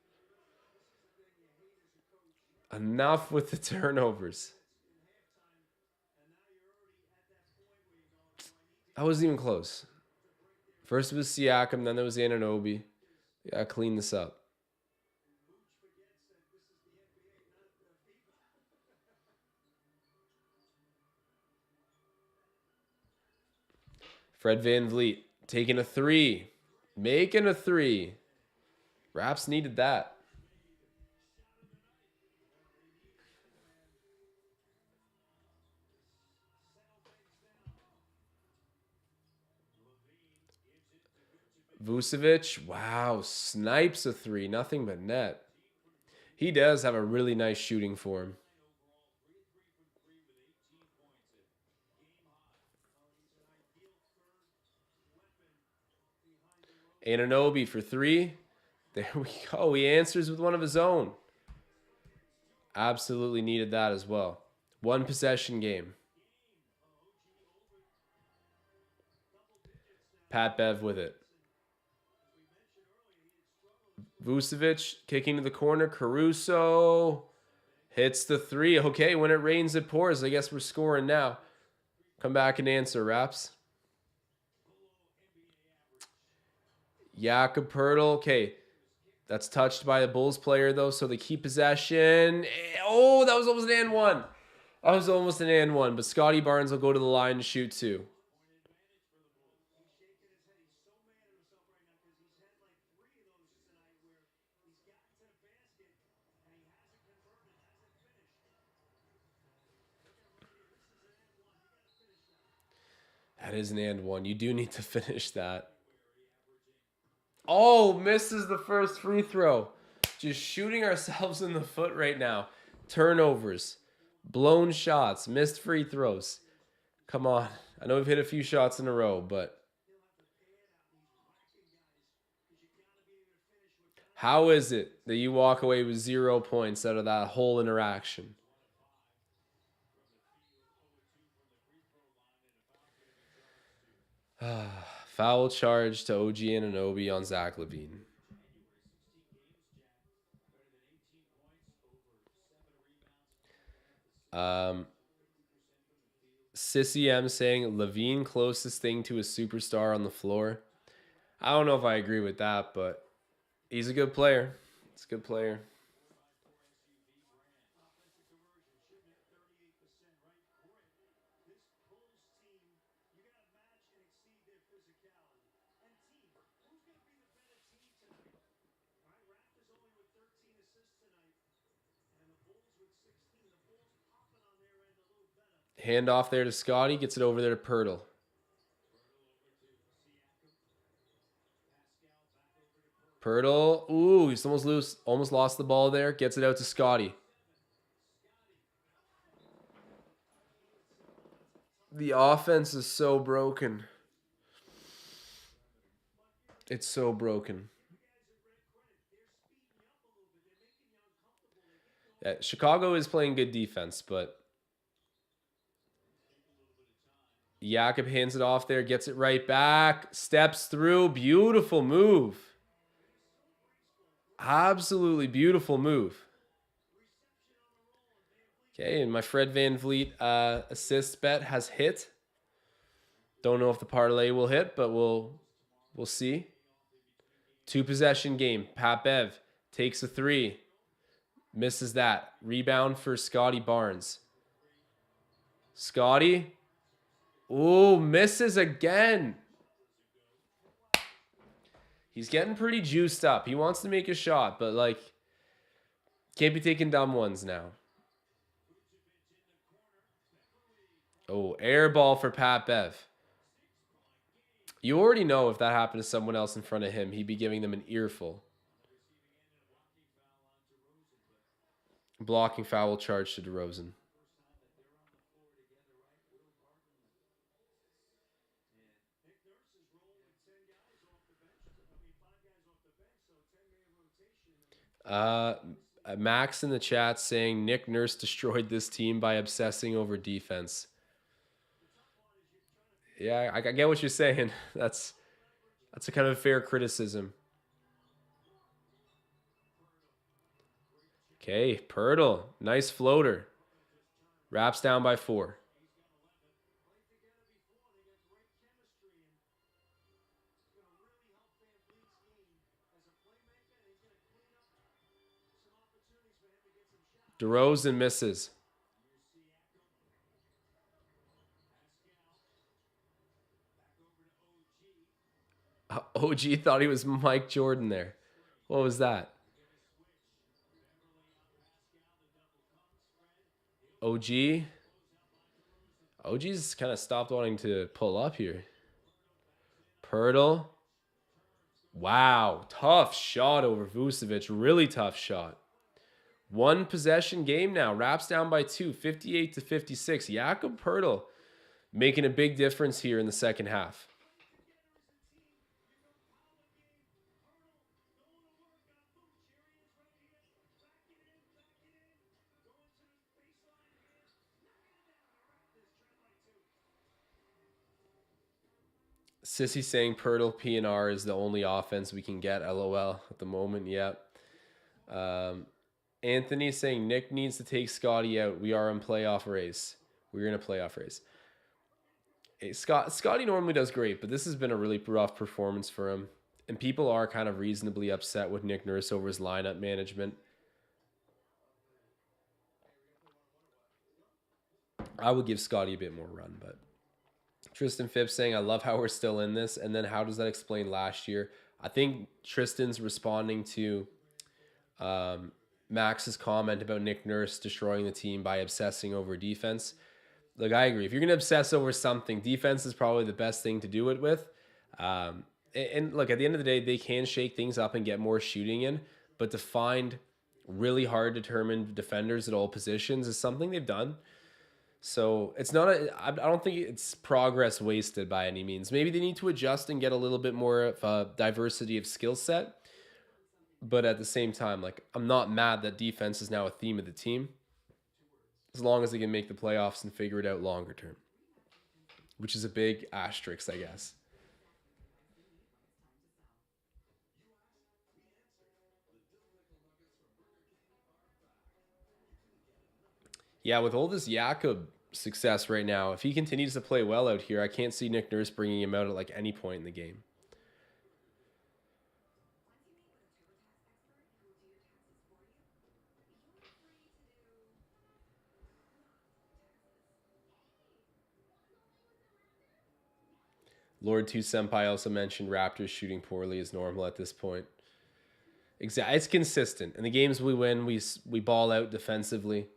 [SPEAKER 1] Enough with the turnovers. That wasn't even close. First it was Siakam, then there was Anunoby. Yeah, clean this up. Fred VanVleet taking a three. Making a three. Raps needed that. Vucevic, wow, snipes a three. Nothing but net. He does have a really nice shooting form. Anunoby for three. There we go. He answers with one of his own. Absolutely needed that as well. One possession game. Pat Bev with it. Vucevic kicking to the corner. Caruso hits the three. Okay, when it rains, it pours. I guess we're scoring now. Come back and answer, Raps. Jakob Pertl. Okay, that's touched by the Bulls player, though, so they keep possession. Oh, that was almost an and one. That was almost an and one, but Scotty Barnes will go to the line to shoot two. That is an and one. You do need to finish that. Oh, misses the first free throw. Just shooting ourselves in the foot right now. Turnovers, blown shots, missed free throws. Come on. I know we've hit a few shots in a row, but how is it that you walk away with 0 points out of that whole interaction? Foul charge to OG Anunoby on Zach LaVine. Sissy M saying LaVine closest thing to a superstar on the floor. I don't know if I agree with that, but he's a good player. He's a good player. Hand off there to Scotty. Gets it over there to Pirtle. Pirtle. Ooh, he's almost loose. Almost lost the ball there. Gets it out to Scotty. The offense is so broken. It's so broken. Yeah, Chicago is playing good defense, but Jakob hands it off there, gets it right back, steps through. Beautiful move. Absolutely beautiful move. Okay, and my Fred VanVleet assist bet has hit. Don't know if the parlay will hit, but we'll see. 2 possession game. Pat Bev takes a three. Misses that. Rebound for Scotty Barnes. Scotty. Ooh, misses again. He's getting pretty juiced up. He wants to make a shot, but like can't be taking dumb ones now. Oh, air ball for Pat Bev. You already know if that happened to someone else in front of him, he'd be giving them an earful. Blocking foul charge to DeRozan. Max in the chat saying Nick Nurse destroyed this team by obsessing over defense. Yeah, I get what you're saying. That's a kind of fair criticism. Okay, Pirtle. Nice floater. Wraps down by 4. DeRozan misses. OG thought he was Mike Jordan there. What was that? OG? OG's kind of stopped wanting to pull up here. Pirtle. Wow. Tough shot over Vucevic. Really tough shot. One possession game now. Raps down by 2, 58-56. Jakob Pirtle making a big difference here in the second half. Sissy saying Pirtle PNR is the only offense we can get. LOL at the moment. Yep. Anthony saying Nick needs to take Scotty out. We are in playoff race. We're in a playoff race. Hey, Scotty normally does great, but this has been a really rough performance for him. And people are kind of reasonably upset with Nick Nurse over his lineup management. I would give Scotty a bit more run, but Tristan Phipps saying, I love how we're still in this. And then how does that explain last year? I think Tristan's responding to Max's comment about Nick Nurse destroying the team by obsessing over defense. Look, I agree. If you're going to obsess over something, defense is probably the best thing to do it with. And look, at the end of the day, they can shake things up and get more shooting in, but to find really hard determined defenders at all positions is something they've done. So it's not I don't think it's progress wasted by any means. Maybe they need to adjust and get a little bit more of a diversity of skill set. But at the same time, like, I'm not mad that defense is now a theme of the team, as long as they can make the playoffs and figure it out longer term, which is a big asterisk, I guess. Yeah, with all this Jakob success right now, if he continues to play well out here, I can't see Nick Nurse bringing him out at like any point in the game. Lord 2 Senpai also mentioned Raptors shooting poorly is normal at this point. Exactly, it's consistent. In the games we win, we ball out defensively.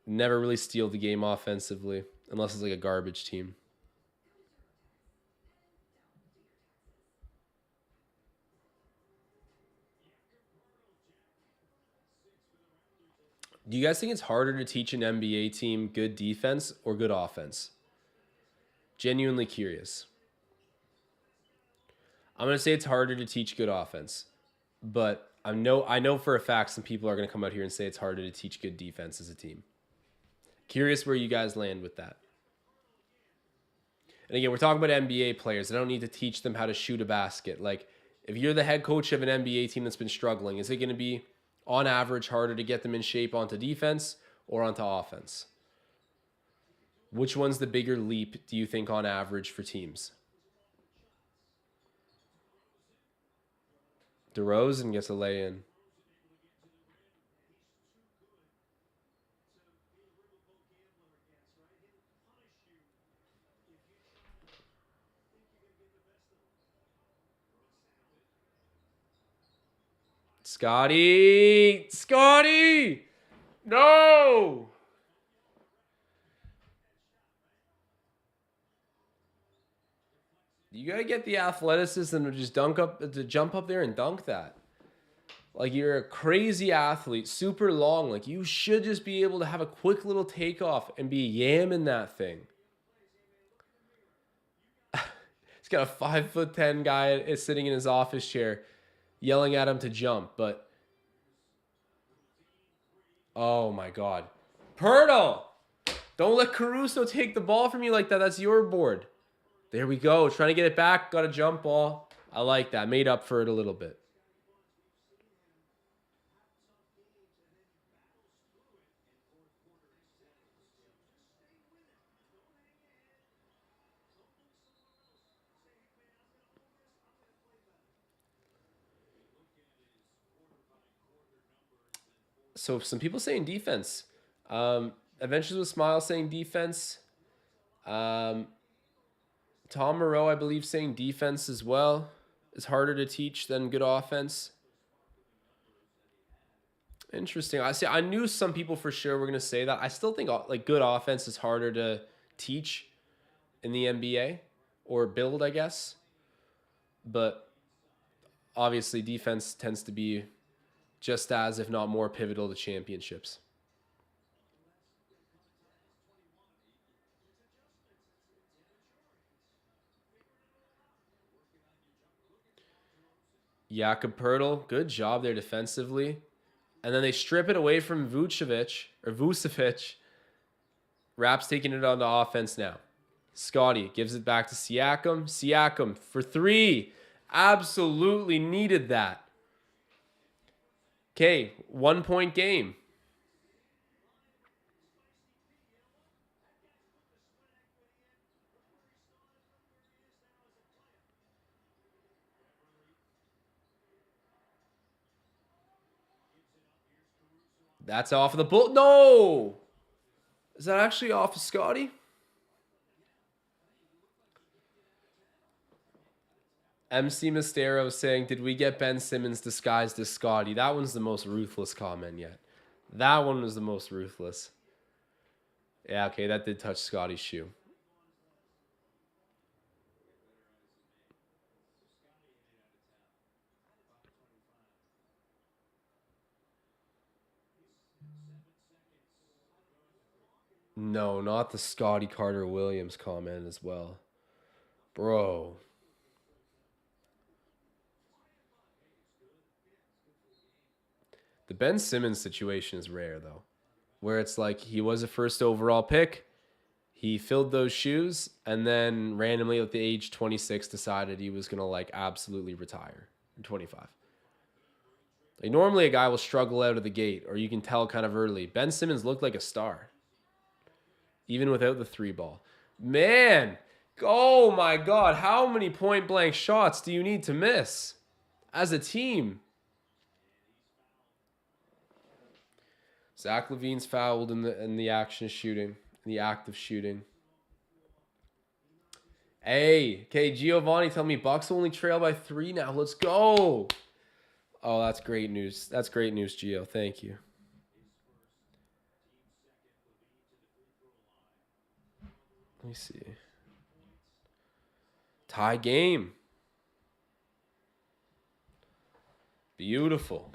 [SPEAKER 1] Never really steal the game offensively, unless it's like a garbage team. Do you guys think it's harder to teach an NBA team good defense or good offense? Genuinely curious. I'm going to say it's harder to teach good offense, but I know for a fact some people are going to come out here and say it's harder to teach good defense as a team. Curious where you guys land with that. And again, we're talking about NBA players. I don't need to teach them how to shoot a basket. Like, if you're the head coach of an NBA team that's been struggling, is it going to be, on average, harder to get them in shape onto defense or onto offense? Which one's the bigger leap, do you think, on average for teams? DeRozan gets a lay-in. Scotty! Scotty! No! You gotta get the athleticism to just jump up there and dunk that. Like, you're a crazy athlete, super long. Like, you should just be able to have a quick little takeoff and be yamming that thing. He's got a 5'10" guy is sitting in his office chair, yelling at him to jump. But oh my god, Pirtle! Don't let Caruso take the ball from you like that. That's your board. There we go. Trying to get it back. Got a jump ball. I like that. Made up for it a little bit. So some people saying defense. Adventures with Smile saying defense. Tom Moreau, I believe, saying defense as well is harder to teach than good offense. Interesting. I see. I knew some people for sure were going to say that. I still think like good offense is harder to teach in the NBA or build, I guess. But obviously, defense tends to be just as, if not more, pivotal to championships. Jakob Pertl, good job there defensively. And then they strip it away from Vucevic. Raps taking it on the offense now. Scotty gives it back to Siakam. Siakam for three. Absolutely needed that. Okay, 1 point game. That's off of the bull. No! Is that actually off of Scotty? MC Mystero saying, did we get Ben Simmons disguised as Scotty? That one's the most ruthless comment yet. That one was the most ruthless. Yeah, okay, that did touch Scotty's shoe. No, not the Scotty Carter Williams comment as well. Bro. The Ben Simmons situation is rare, though, where it's like he was a first overall pick. He filled those shoes and then randomly at the age 26 decided he was going to like absolutely retire in 25. Like normally a guy will struggle out of the gate or you can tell kind of early. Ben Simmons looked like a star even without the three ball. Man, oh my God, how many point blank shots do you need to miss as a team? Zach LaVine's fouled in the action shooting, in the act of shooting. Hey, okay, Giovanni, tell me Bucks only trail by 3 now. Let's go. Oh, that's great news. That's great news, Gio. Thank you. Let me see. Tie game. Beautiful.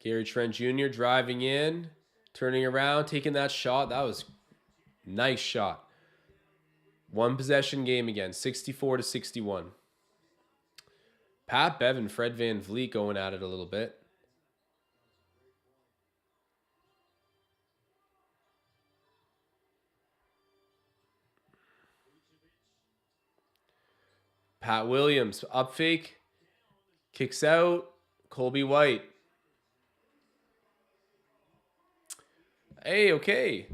[SPEAKER 1] Gary Trent Jr. driving in, turning around, taking that shot. That was nice shot. One possession game again, 64-61. Pat Bevan, Fred Van Vliet going at it a little bit. Pat Williams, up fake, kicks out. Colby White. Hey, okay.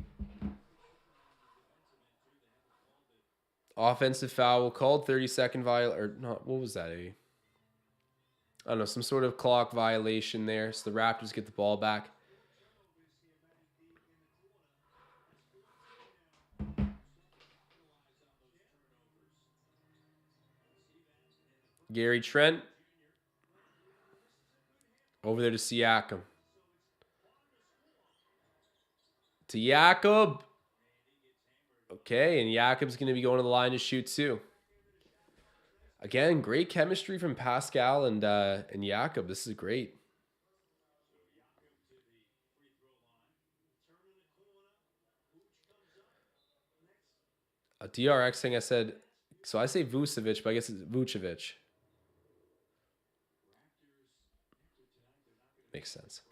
[SPEAKER 1] Offensive foul called, 30-second violation, or not, what was that? I don't know, some sort of clock violation there. So the Raptors get the ball back. Gary Trent. Over there to Siakam. To Jakob. Okay, and Jakob's going to be going to the line to shoot too. Again, great chemistry from Pascal and Jakob. This is great. A DRX thing I said, so I say Vucevic, but I guess it's Vucevic. Makes sense.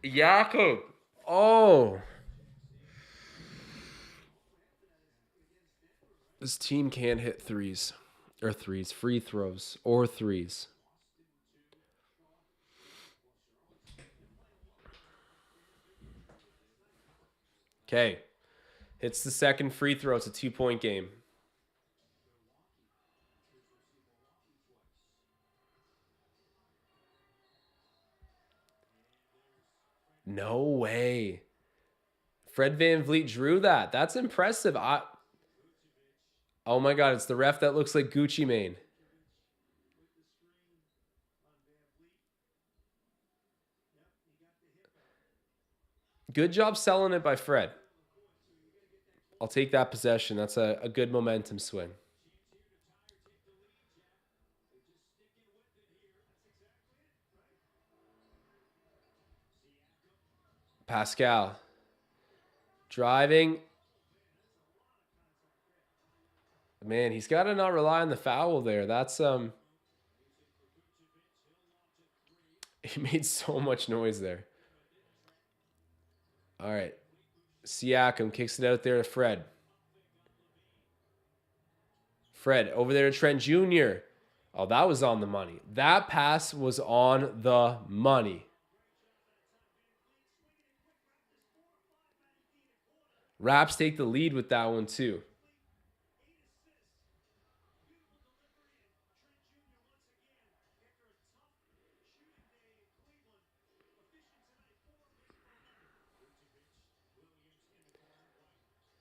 [SPEAKER 1] Jakob. Oh. This team can't hit free throws, or threes. Okay. Hits the second free throw. It's a 2-point game. No way. Fred VanVleet drew that. That's impressive. Oh my God, it's the ref that looks like Gucci Mane. Good job selling it by Fred. I'll take that possession. That's a good momentum swing. Pascal. Driving. Man, he's got to not rely on the foul there. That's he made so much noise there. All right. Siakam kicks it out there to Fred. Fred over there to Trent Jr. Oh, that was on the money. That pass was on the money. Raps take the lead with that one too.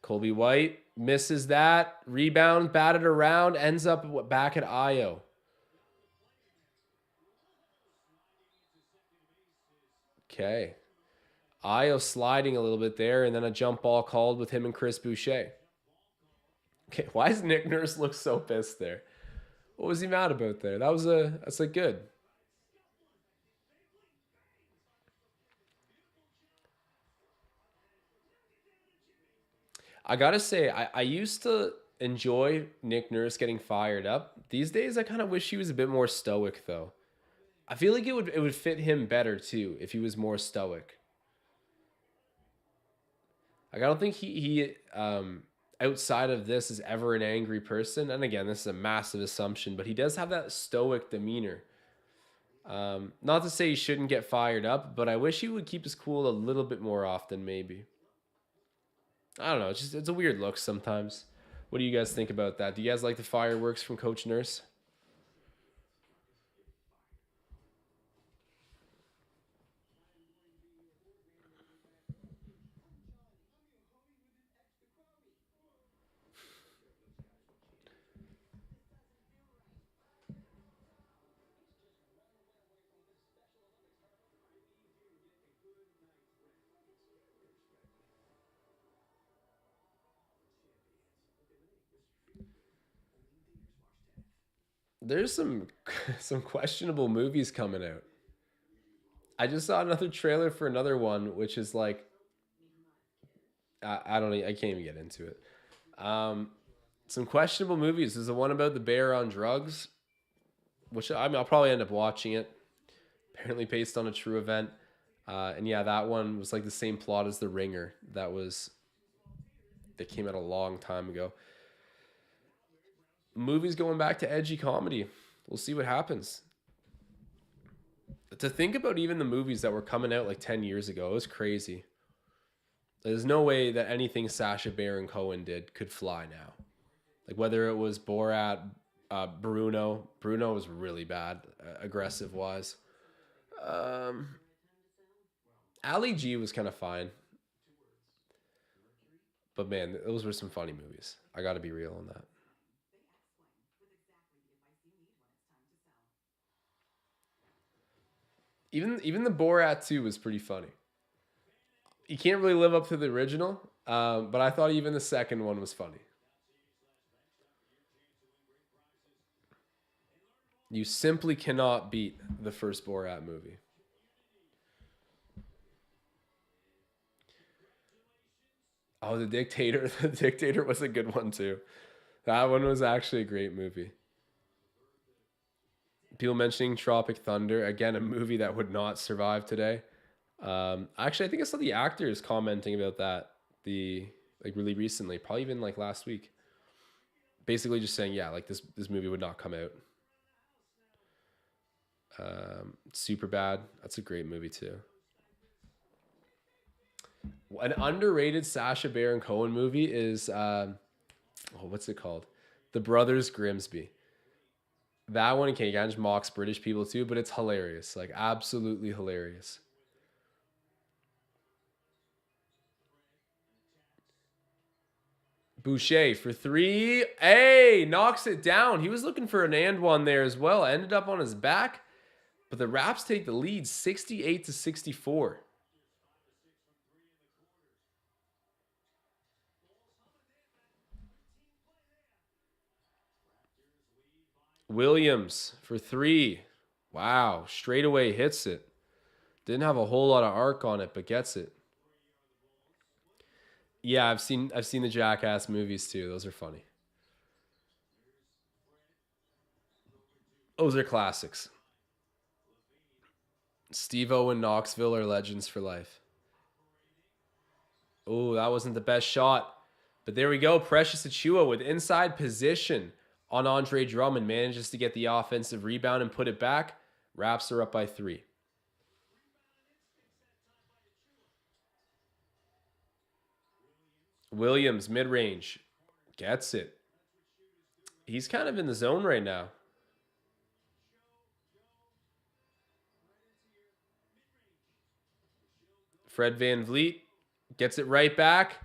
[SPEAKER 1] Colby White misses that. Rebound, batted around, ends up back at Io. Okay. Io sliding a little bit there, and then a jump ball called with him and Chris Boucher. Okay, why does Nick Nurse look so pissed there? What was he mad about there? That's like good. I gotta say, I used to enjoy Nick Nurse getting fired up. These days, I kind of wish he was a bit more stoic, though. I feel like it would fit him better too if he was more stoic. Like I don't think he outside of this is ever an angry person. And again, this is a massive assumption, but he does have that stoic demeanor. Not to say he shouldn't get fired up, but I wish he would keep his cool a little bit more often. Maybe I don't know. It's a weird look sometimes. What do you guys think about that? Do you guys like the fireworks from Coach Nurse? There's some some questionable movies coming out. I just saw another trailer for another one, which is like I don't I can't even get into it. Um, some questionable movies. There's the one about the bear on drugs, which I mean I'll probably end up watching it. Apparently based on a true event. And yeah, that one was like the same plot as The Ringer. That came out a long time ago. Movies going back to edgy comedy. We'll see what happens. To think about even the movies that were coming out like 10 years ago, it was crazy. There's no way that anything Sacha Baron Cohen did could fly now. Like whether it was Borat, Bruno. Bruno was really bad, aggressive wise. Um, Ali G was kind of fine, but man, those were some funny movies. I got to be real on that. Even the Borat 2 was pretty funny. You can't really live up to the original, but I thought even the second one was funny. You simply cannot beat the first Borat movie. Oh, the Dictator. The Dictator was a good one too. That one was actually a great movie. People mentioning Tropic Thunder again, a movie that would not survive today. Actually, I think I saw the actors commenting about that the like really recently, probably even like last week. Basically just saying, yeah, like this movie would not come out. Super Bad. That's a great movie too. An underrated Sacha Baron Cohen movie is what's it called? The Brothers Grimsby. That one can kind of mocks British people too, but it's hilarious. Like absolutely hilarious. Boucher for three. Hey, knocks it down. He was looking for an and one there as well. Ended up on his back. But the Raps take the lead 68-64. Williams for three. Wow, straight away hits it. Didn't have a whole lot of arc on it, but gets it. Yeah, I've seen the Jackass movies too. Those are funny. Those are classics. Steve-O and Knoxville are legends for life. Oh, that wasn't the best shot. But there we go. Precious Achua with inside position on Andre Drummond manages to get the offensive rebound and put it back. Raps are up by 3. Williams, mid-range. Gets it. He's kind of in the zone right now. Fred VanVleet gets it right back.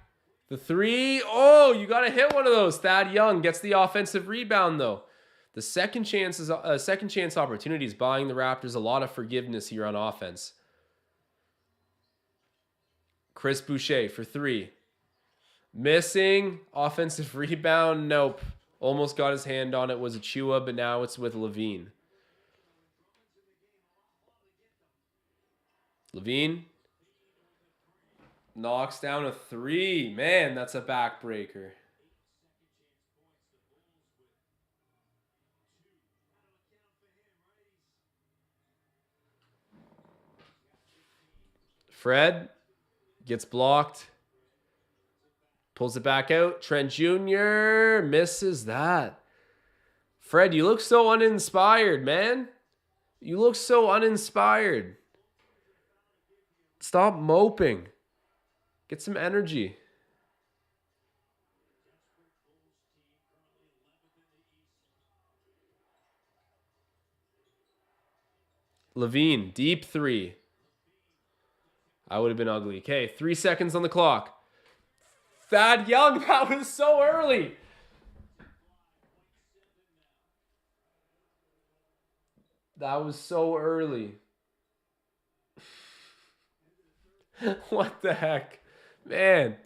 [SPEAKER 1] The three. Oh, you got to hit one of those. Thad Young gets the offensive rebound, though. The second chance opportunities buying the Raptors a lot of forgiveness here on offense. Chris Boucher for 3. Missing. Offensive rebound. Nope. Almost got his hand on it. Was Achua, but now it's with Levine. Levine knocks down a 3. Man, that's a backbreaker. Fred gets blocked. Pulls it back out. Trent Jr. misses that. Fred, you look so uninspired, man. You look so uninspired. Stop moping. Get some energy. Levine, deep 3. I would have been ugly. Okay, 3 seconds on the clock. Thad Young, that was so early. That was so early. What the heck? Man.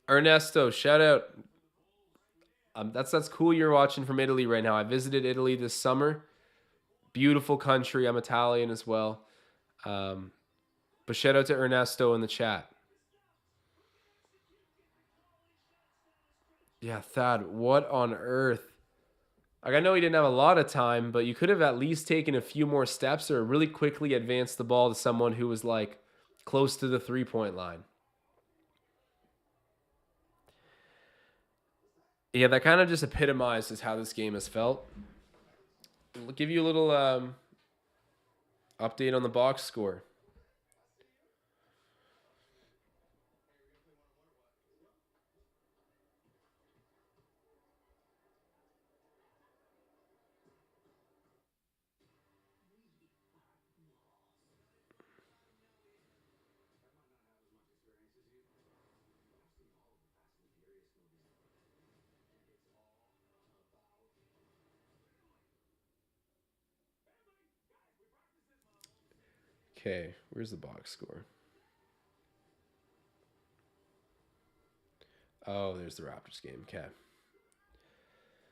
[SPEAKER 1] Ernesto, shout out. That's cool you're watching from Italy right now. I visited Italy this summer. Beautiful country. I'm Italian as well. But shout out to Ernesto in the chat. Yeah, Thad, what on earth? Like, I know he didn't have a lot of time, but you could have at least taken a few more steps or really quickly advanced the ball to someone who was like close to the 3-point line. Yeah, that kind of just epitomizes how this game has felt. I'll give you a little update on the box score. Okay, where's the box score? Oh, there's the Raptors game. Okay.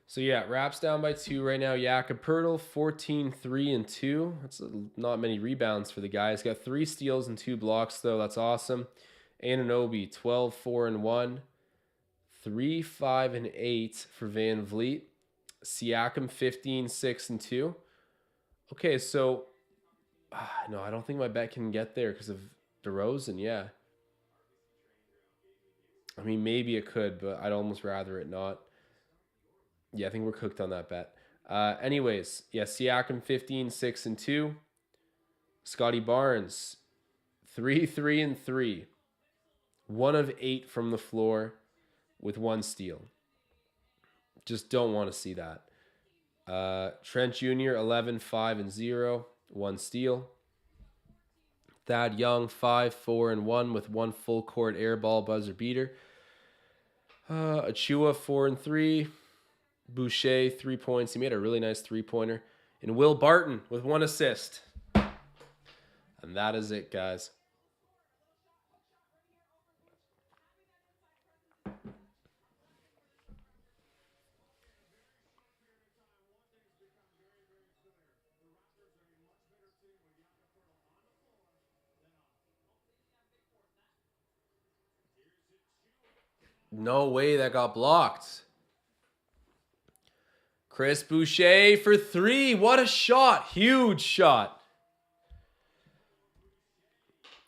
[SPEAKER 1] So yeah, Raps down by 2 right now. Jakob Pertl, 14, 3, and 2. That's not many rebounds for the guy. He's got 3 steals and 2 blocks, though. That's awesome. Anunoby, 12, 4, and 1. 3, 5, and 8 for VanVleet. Siakam, 15, 6, and 2. Okay, so No, I don't think my bet can get there because of DeRozan. Yeah. I mean, maybe it could, but I'd almost rather it not. Yeah, I think we're cooked on that bet. Anyways, yeah, Siakam 15, 6 and 2. Scotty Barnes 3, 3 and 3. 1 of 8 from the floor with 1 steal. Just don't want to see that. Trent Jr. 11, 5 and 0. 1 steal. Thad Young 5, 4 and 1 with 1 full court air ball buzzer beater. Achua 4 and 3. Boucher 3 points. He made a really nice 3-pointer. And Will Barton with 1 assist. And that is it, guys. No way that got blocked. Chris Boucher for 3. What a shot. Huge shot.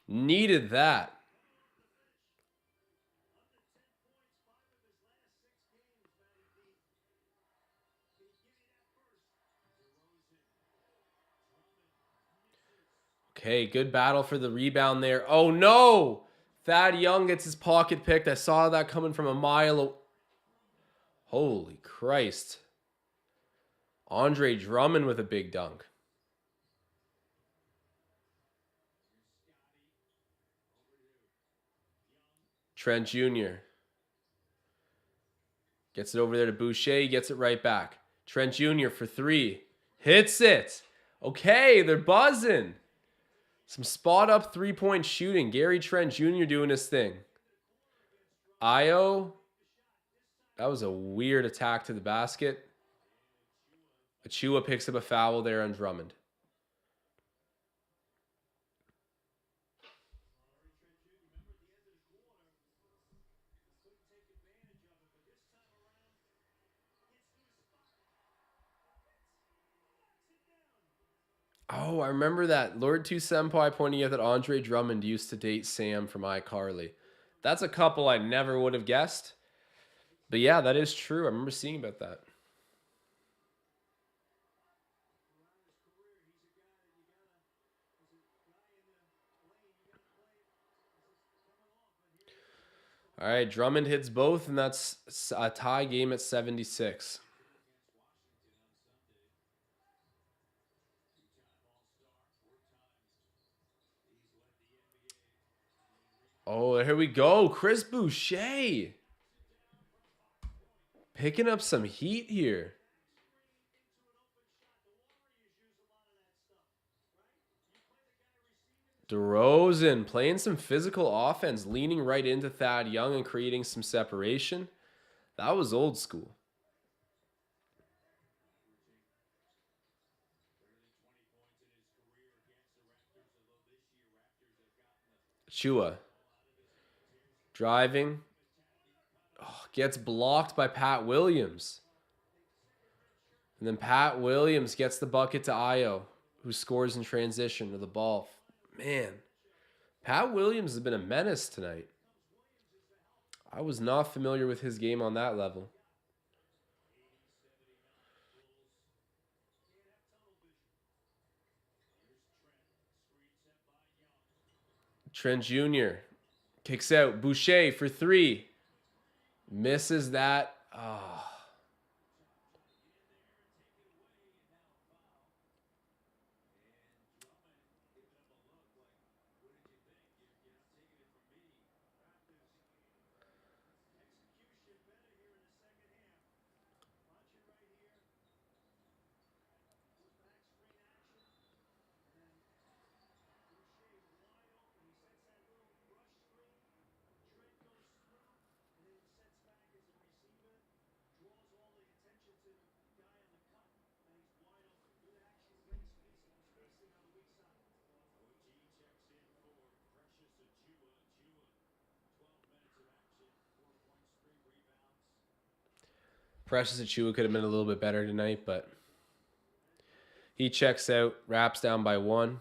[SPEAKER 1] Needed that. Okay, good battle for the rebound there. Oh, no. Thad Young gets his pocket picked. I saw that coming from a mile. Holy Christ. Andre Drummond with a big dunk. Trent Jr. gets it over there to Boucher. He gets it right back. Trent Jr. for 3. Hits it. Okay, they're buzzing. Some spot up 3-point shooting. Gary Trent Jr. doing his thing. Io. That was a weird attack to the basket. Achua picks up a foul there on Drummond. Oh, I remember that. Lord 2 Senpai pointing out that Andre Drummond used to date Sam from iCarly. That's a couple I never would have guessed. But yeah, that is true. I remember seeing about that. All right, Drummond hits both, and that's a tie game at 76. Oh, here we go. Chris Boucher. Picking up some heat here. DeRozan playing some physical offense, leaning right into Thad Young and creating some separation. That was old school. Chua driving. Oh, gets blocked by Pat Williams. And then Pat Williams gets the bucket to Io, who scores in transition to the ball. Man, Pat Williams has been a menace tonight. I was not familiar with his game on that level. Trent Jr. kicks out. Boucher for 3. Misses that. Oh. Precious Achua could have been a little bit better tonight, but he checks out. Raps down by 1.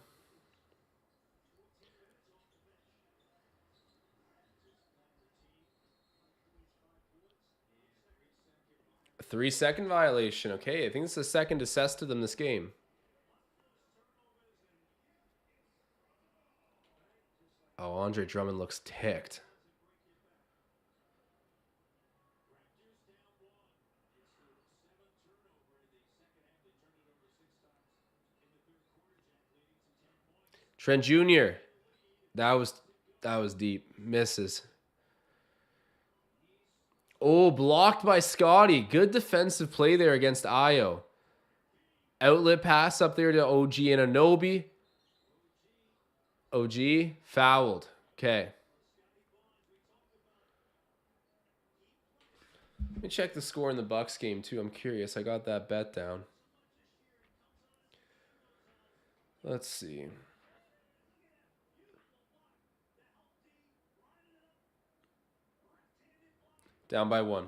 [SPEAKER 1] 3-second violation. Okay, I think it's the second assessed to them this game. Oh, Andre Drummond looks ticked. Trent Jr. That was deep. Misses. Oh, blocked by Scotty. Good defensive play there against Io. Outlet pass up there to OG and Anunoby. OG fouled. Okay. Let me check the score in the Bucks game too. I'm curious. I got that bet down. Let's see. Down by 1.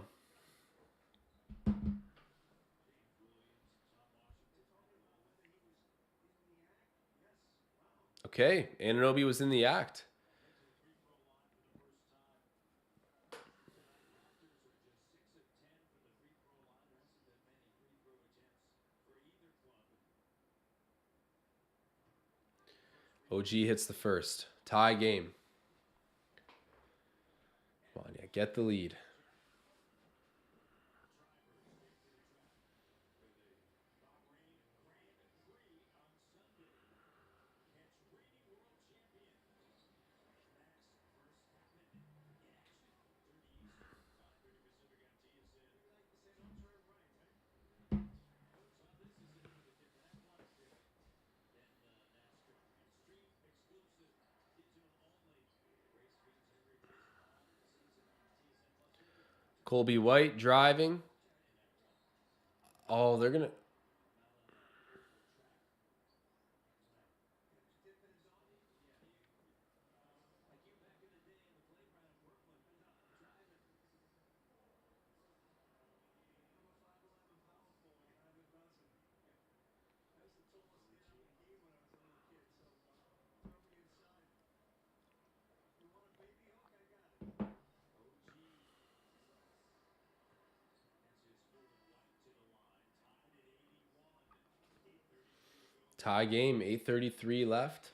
[SPEAKER 1] Okay, Anunoby was in the act. OG hits the first. Tie game. Come on, yeah, get the lead. Colby White driving. Oh, they're going to... Tie game, 8:33 left.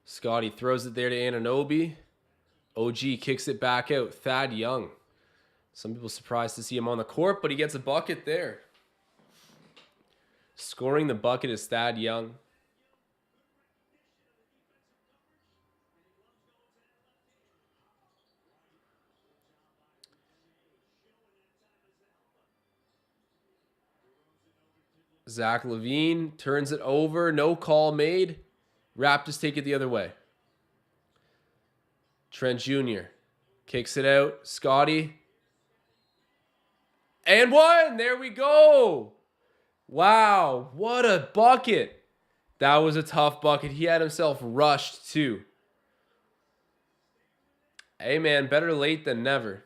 [SPEAKER 1] Scotty throws it there to Anunoby. OG kicks it back out. Thad Young. Some people surprised to see him on the court, but he gets a bucket there. Scoring the bucket is Thad Young. Zach LaVine turns it over. No call made. Raptors take it the other way. Trent Jr. kicks it out. Scotty. And 1. There we go. Wow. What a bucket. That was a tough bucket. He had himself rushed too. Hey, man. Better late than never.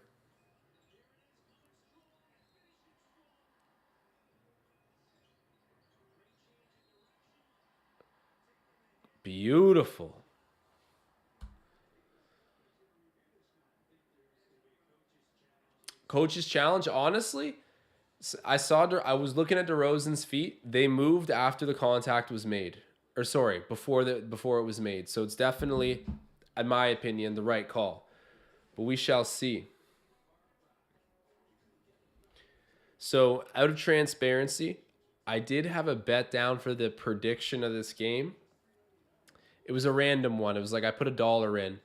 [SPEAKER 1] Beautiful. Coach's challenge, honestly, I was looking at DeRozan's feet. They moved after the contact was made. Or sorry, before it was made. So it's definitely, in my opinion, the right call. But we shall see. So out of transparency, I did have a bet down for the prediction of this game. It was a random one. It was like I put $1 in,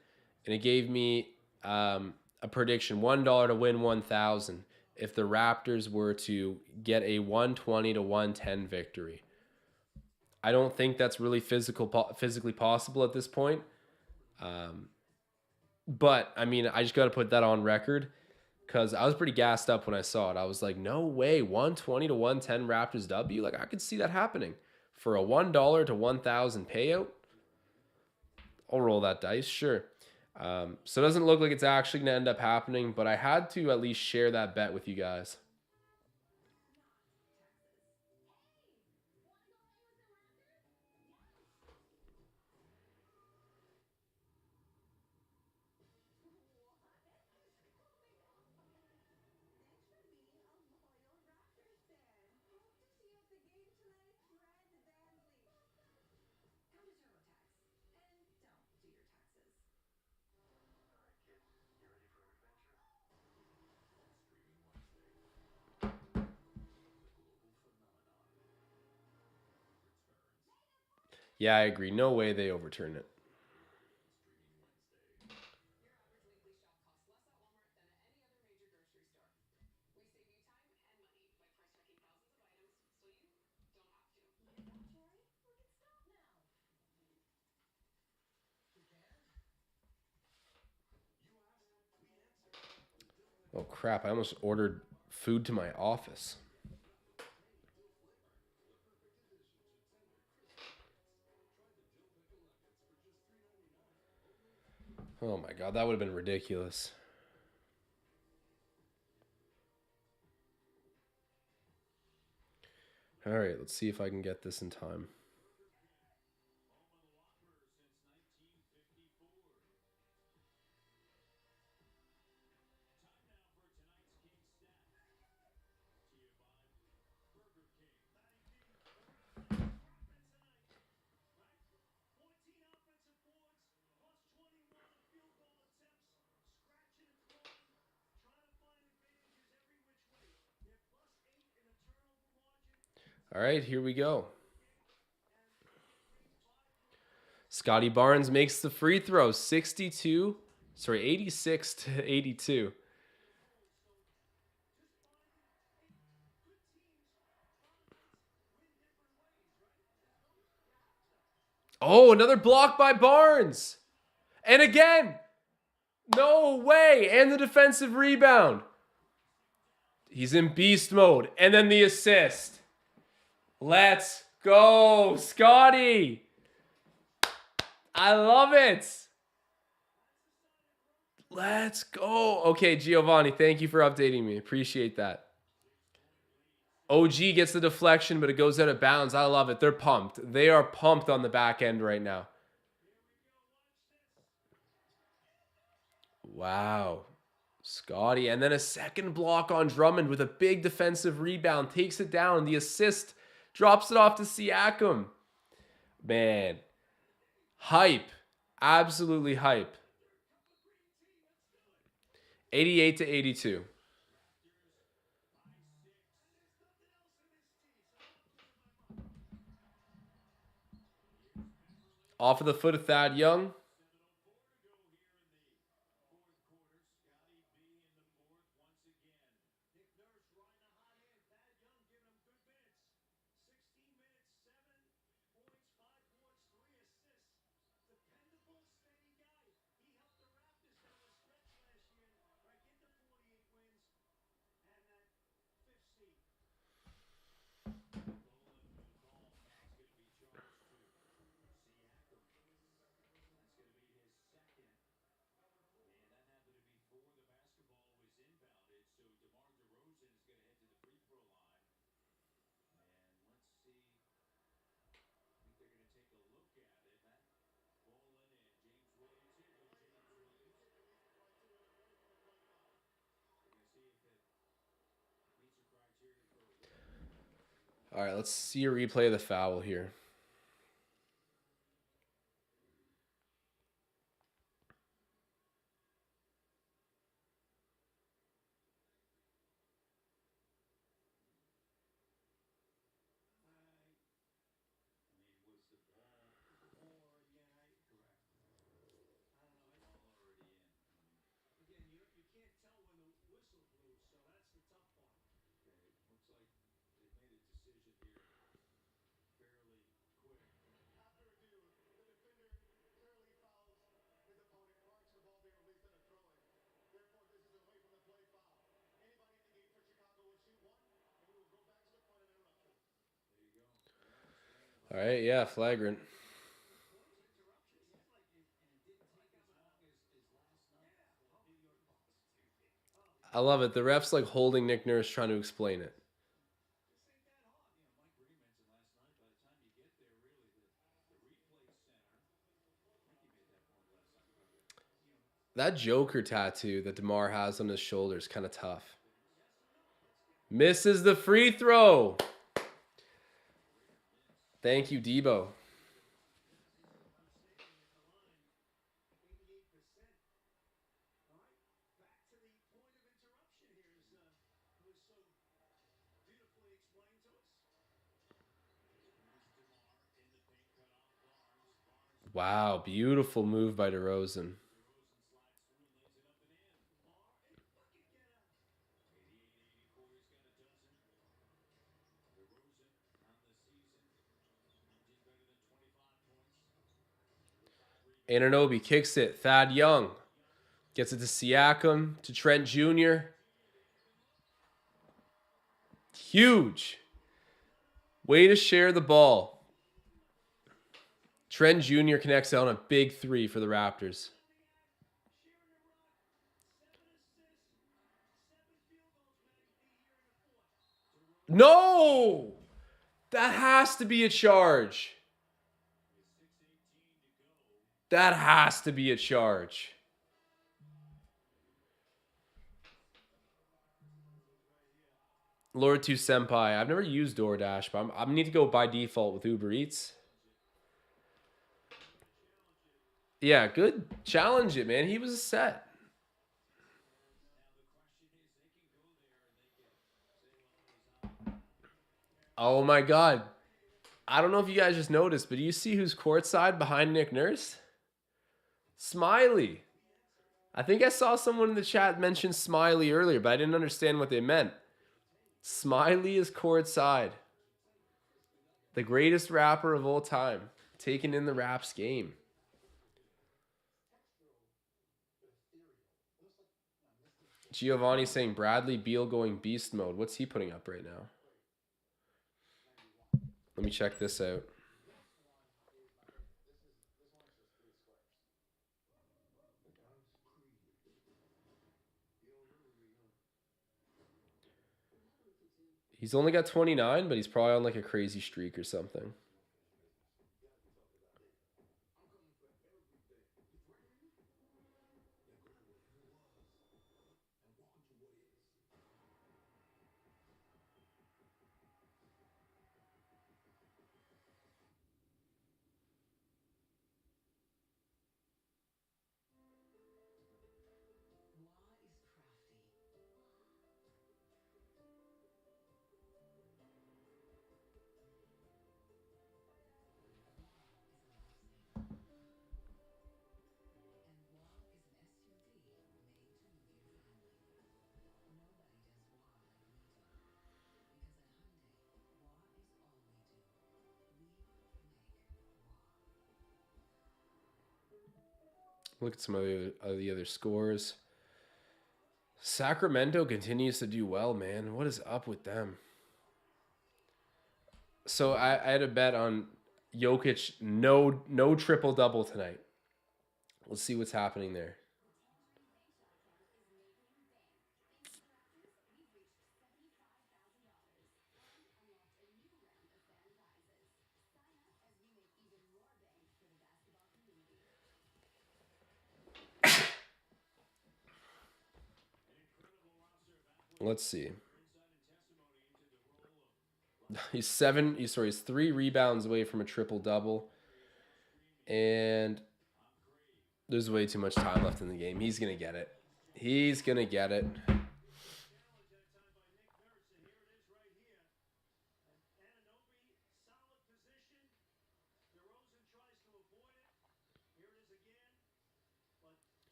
[SPEAKER 1] and it gave me a prediction, $1 to win 1,000 if the Raptors were to get a 120 to 110 victory. I don't think that's really physically possible at this point. But I mean, I just got to put that on record because I was pretty gassed up when I saw it. I was like, no way, 120 to 110 Raptors W. Like I could see that happening for a $1 to 1,000 payout. I'll roll that dice, sure. So it doesn't look like it's actually going to end up happening, but I had to at least share that bet with you guys. Yeah, I agree. No way they overturn it. Oh, crap. I almost ordered food to my office. Oh, my God. That would have been ridiculous. All right. Let's see if I can get this in time. All right. Here we go. Scotty Barnes makes the free throw. 86 to 82. Oh, another block by Barnes. And again, no way. And the defensive rebound. He's in beast mode. And then the assist. Let's go, Scotty. I love it. Let's go. Okay, Giovanni, thank you for updating me. Appreciate that. OG gets the deflection, but it goes out of bounds. I love it. They're pumped. They are pumped on the back end right now. Wow. Scotty. And then a second block on Drummond with a big defensive rebound. Takes it down. The assist drops it off to Siakam. Man. Hype. Absolutely hype. 88 to 82. Off of the foot of Thad Young. All right, let's see a replay of the foul here. All right, yeah, flagrant. I love it. The ref's like holding Nick Nurse trying to explain it. That Joker tattoo that DeMar has on his shoulder is kind of tough. Misses the free throw. Thank you, Debo. Wow, beautiful move by DeRozan. Anunoby kicks it. Thad Young gets it to Siakam, to Trent Jr. Huge. Way to share the ball. Trent Jr. connects out on a big three for the Raptors. No! That has to be a charge. That has to be a charge. Lord 2 Senpai. I've never used DoorDash, but I need to go by default with Uber Eats. Yeah, good. Challenge it, man. He was a set. Oh my God. I don't know if you guys just noticed, but do you see who's courtside behind Nick Nurse? Smiley. I think I saw someone in the chat mention Smiley earlier, but I didn't understand what they meant. Smiley is courtside. The greatest rapper of all time. Taking in the Raps game. Giovanni saying Bradley Beal going beast mode. What's he putting up right now? Let me check this out. He's only got 29, but he's probably on like a crazy streak or something. Look at some of the other scores. Sacramento continues to do well, man. What is up with them? So I had a bet on Jokic no triple double tonight. Let's see what's happening there. Let's see. He's 3 rebounds away from a triple double. And there's way too much time left in the game. He's going to get it. He's going to get it.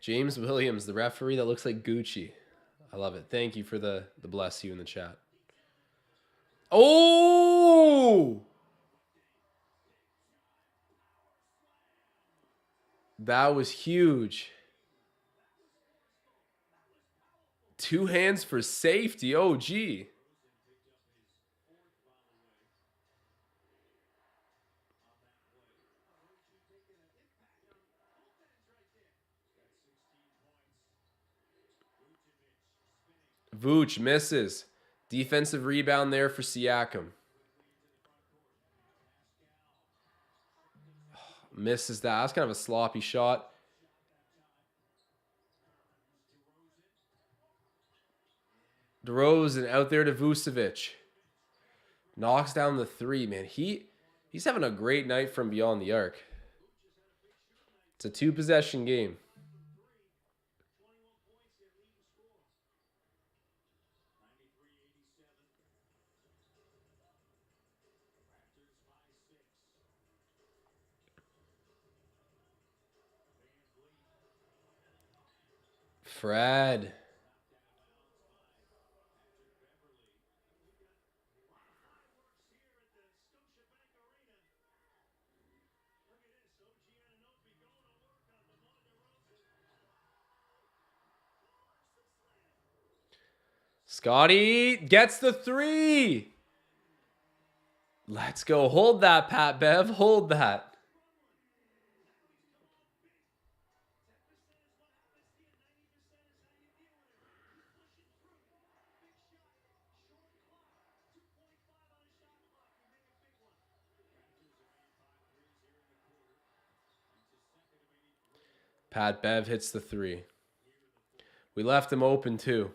[SPEAKER 1] James Williams, the referee that looks like Gucci. I love it. Thank you for the bless you in the chat. Oh! That was huge. 2 hands for safety. Oh, gee. Vooch misses. Defensive rebound there for Siakam. Misses that. That's kind of a sloppy shot. DeRozan out there to Vucevic. Knocks down the three, man. He's having a great night from beyond the arc. It's a 2-possession game. Fred. Scotty gets the three. Let's go. Hold that, Pat Bev. Hold that. Pat Bev hits the three. We left him open too.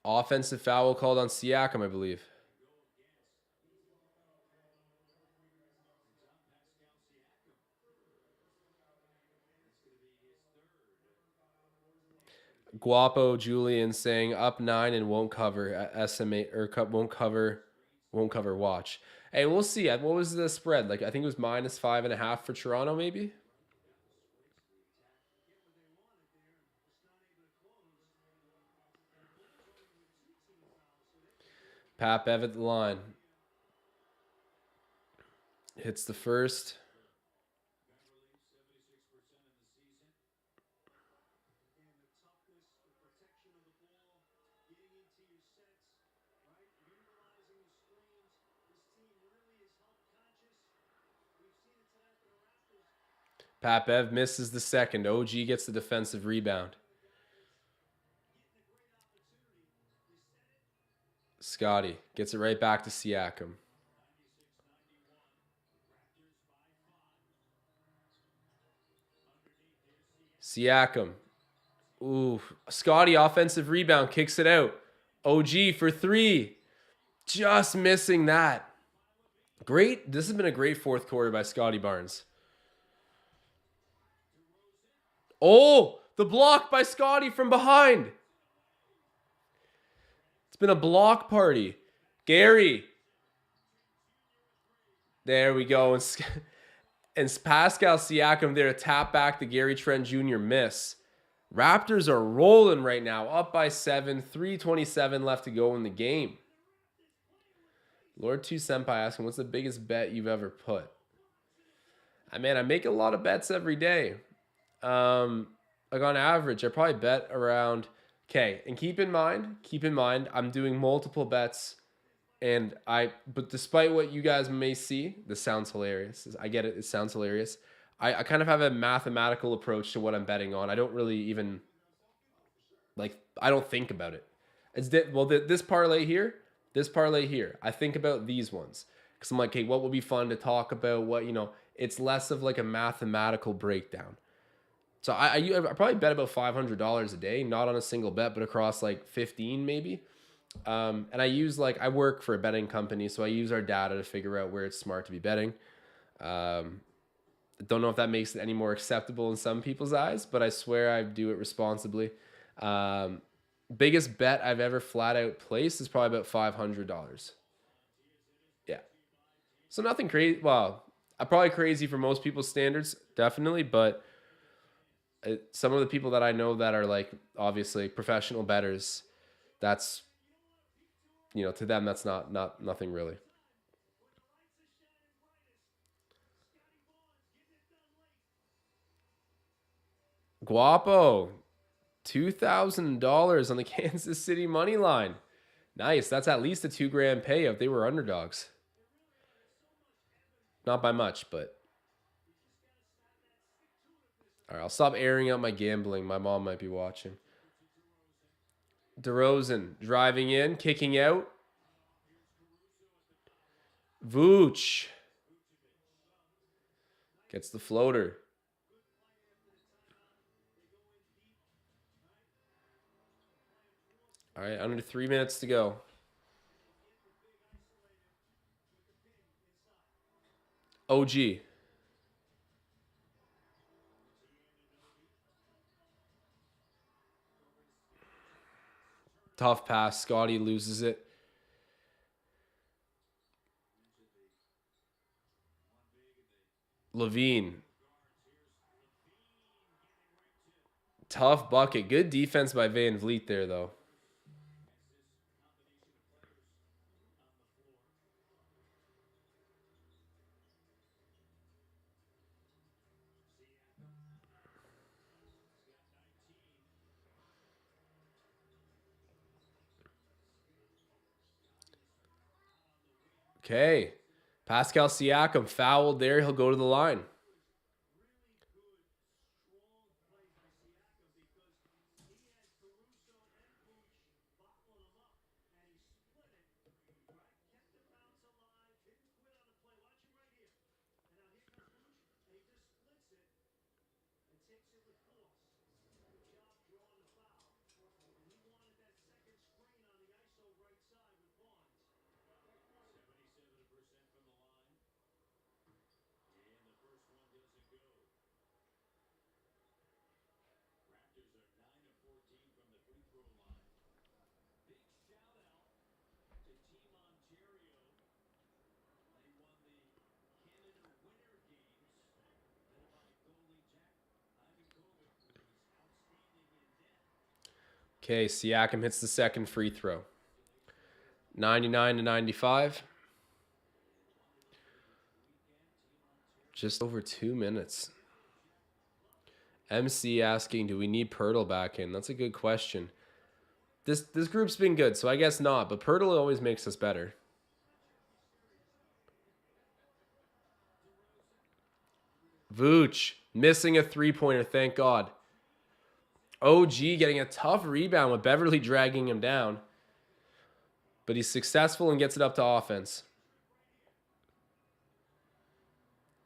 [SPEAKER 1] Offensive foul called on Siakam, I believe. Guapo Julian saying up 9 and won't cover estimate or won't cover watch. Hey, we'll see. What was the spread? Like I think it was -5.5 for Toronto, maybe. Pat Bev at the line. Hits the first. Pat Bev misses the second. OG gets the defensive rebound. Scotty gets it right back to Siakam. Siakam. Ooh. Scotty offensive rebound. Kicks it out. OG for three. Just missing that. Great. This has been a great fourth quarter by Scotty Barnes. Oh, the block by Scotty from behind. It's been a block party. Gary. There we go. And Pascal Siakam there to tap back the Gary Trent Jr. miss. Raptors are rolling right now, up by 7, 3:27 left to go in the game. Lord 2 Senpai asking, what's the biggest bet you've ever put? I make a lot of bets every day. Like on average, I probably bet around. Okay, and keep in mind, I'm doing multiple bets, but despite what you guys may see, this sounds hilarious. I get it. It sounds hilarious. I kind of have a mathematical approach to what I'm betting on. I don't really even I don't think about it. This parlay here, I think about these ones because I'm like, hey, what would be fun to talk about? It's less of like a mathematical breakdown. So I probably bet about $500 a day, not on a single bet, but across like 15 maybe. And I work for a betting company, so I use our data to figure out where it's smart to be betting. Don't know if that makes it any more acceptable in some people's eyes, but I swear I do it responsibly. Biggest bet I've ever flat out placed is probably about $500. Yeah. So nothing crazy. Well, probably crazy for most people's standards, definitely, but some of the people that I know that are like obviously professional bettors, that's to them that's not nothing really. Guapo. $2,000 on the Kansas City money line. Nice. That's at least a $2,000 payout. They were underdogs. Not by much, but. All right, I'll stop airing out my gambling. My mom might be watching. DeRozan driving in, kicking out. Vooch gets the floater. All right, under 3 minutes to go. OG. Tough pass. Scotty loses it. Levine. Tough bucket. Good defense by Van Vliet there, though. Okay. Pascal Siakam fouled there. He'll go to the line. Okay, Siakam hits the second free throw. 99-95. Just over 2 minutes. MC asking, do we need Pirtle back in? That's a good question. This group's been good, so I guess not. But Pirtle always makes us better. Vooch missing a three-pointer, thank God. OG getting a tough rebound with Beverly dragging him down. But he's successful and gets it up to offense.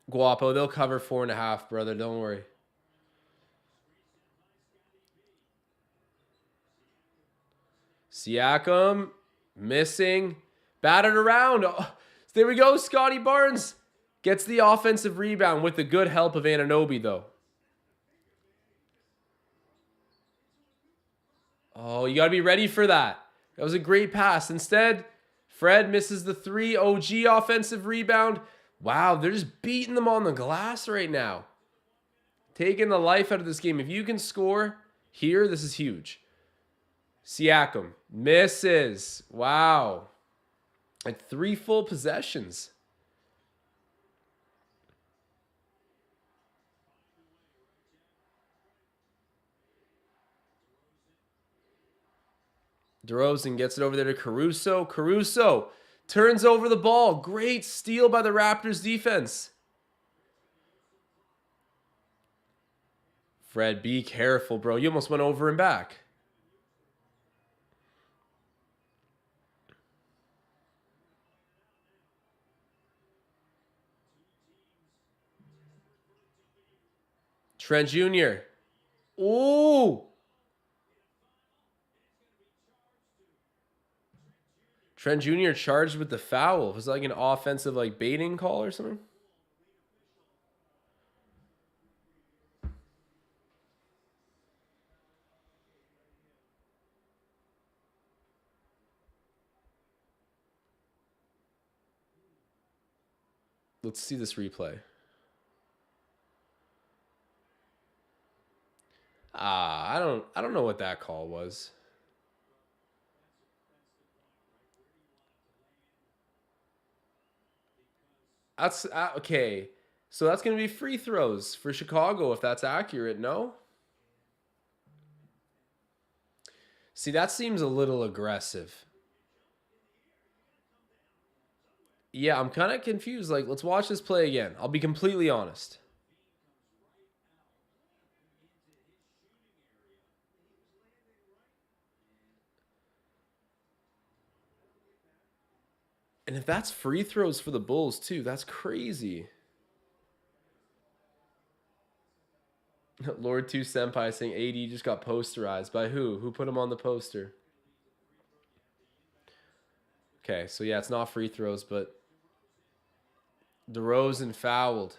[SPEAKER 1] Guapo, they'll cover 4.5, brother. Don't worry. Siakam missing. Batted around. Oh, there we go. Scotty Barnes gets the offensive rebound with the good help of Anunoby, though. Oh, you got to be ready for that. That was a great pass. Instead, Fred misses the three. OG offensive rebound. Wow, they're just beating them on the glass right now. Taking the life out of this game. If you can score here, this is huge. Siakam misses. Wow. Like 3 full possessions. DeRozan gets it over there to Caruso. Caruso turns over the ball. Great steal by the Raptors defense. Fred, be careful, bro. You almost went over and back. Trent Jr. Ooh. Trent Jr. charged with the foul. Was it like an offensive like baiting call or something? Let's see this replay. I don't know what that call was. That's okay. So that's going to be free throws for Chicago if that's accurate, no? See, that seems a little aggressive. Yeah, I'm kind of confused. Like, let's watch this play again. I'll be completely honest. And if that's free throws for the Bulls, too, that's crazy. Lord 2 Senpai saying AD just got posterized. By who? Who put him on the poster? Okay, so yeah, it's not free throws, but DeRozan fouled.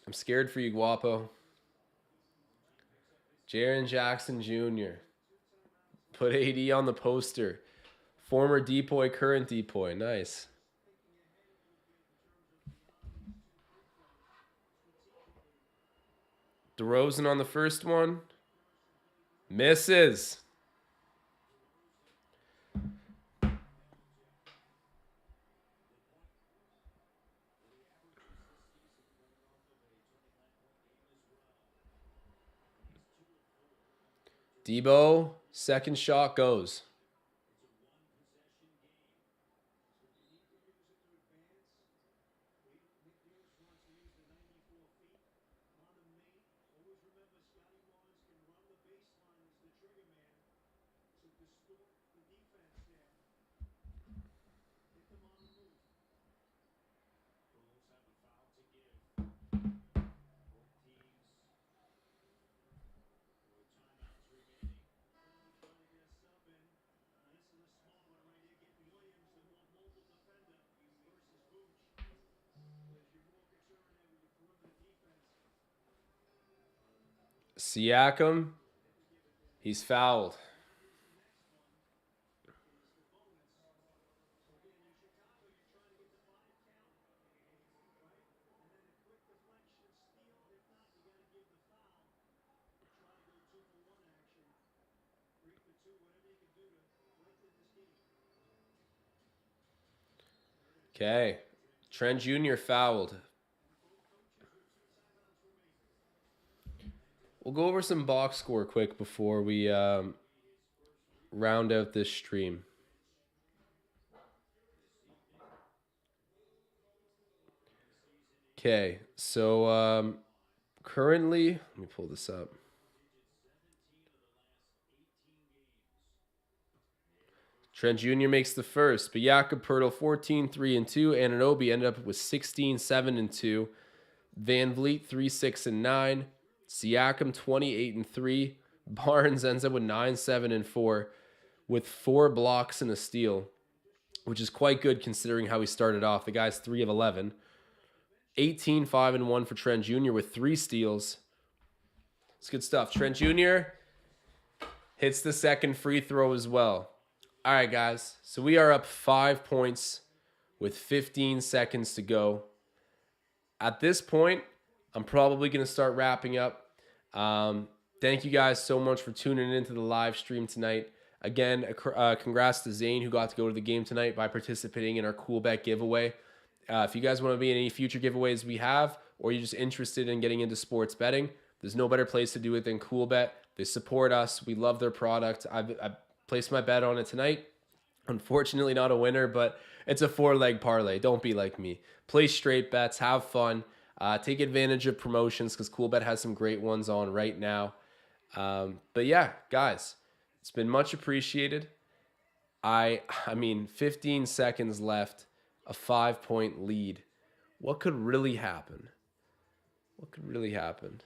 [SPEAKER 1] I'm scared for you, Guapo. Jaren Jackson Jr. Put AD on the poster. Former depoy, current depoy. Nice. DeRozan on the first one. Misses. Debo, second shot goes. Siakam, he's fouled. Okay. Trent Jr. fouled. We'll go over some box score quick before we round out this stream. Okay, so currently, let me pull this up. Trent Jr. makes the first, but Jakob Pertl 14, 3 and 2. Anunoby ended up with 16, 7 and 2. Van Vliet 3, 6 and 9. Siakam 28 and 3. Barnes ends up with 9, 7 and 4 with 4 blocks and a steal, which is quite good considering how he started off. The guy's 3 of 11. 18, 5 and 1 for Trent Jr. with 3 steals. It's good stuff. Trent Jr. hits the second free throw as well. All right, guys. So we are up 5 points with 15 seconds to go. At this point, I'm probably going to start wrapping up. Thank you guys so much for tuning into the live stream tonight. Again, congrats to Zane, who got to go to the game tonight by participating in our Cool Bet giveaway. If you guys want to be in any future giveaways we have, or you're just interested in getting into sports betting, there's no better place to do it than Cool Bet. They support us. We love their product. I placed my bet on it tonight. Unfortunately, not a winner, but it's a 4-leg parlay. Don't be like me. Play straight bets. Have fun. Take advantage of promotions because CoolBet has some great ones on right now. But yeah, guys, it's been much appreciated. I mean, 15 seconds left, a 5-point lead. What could really happen? What could really happen?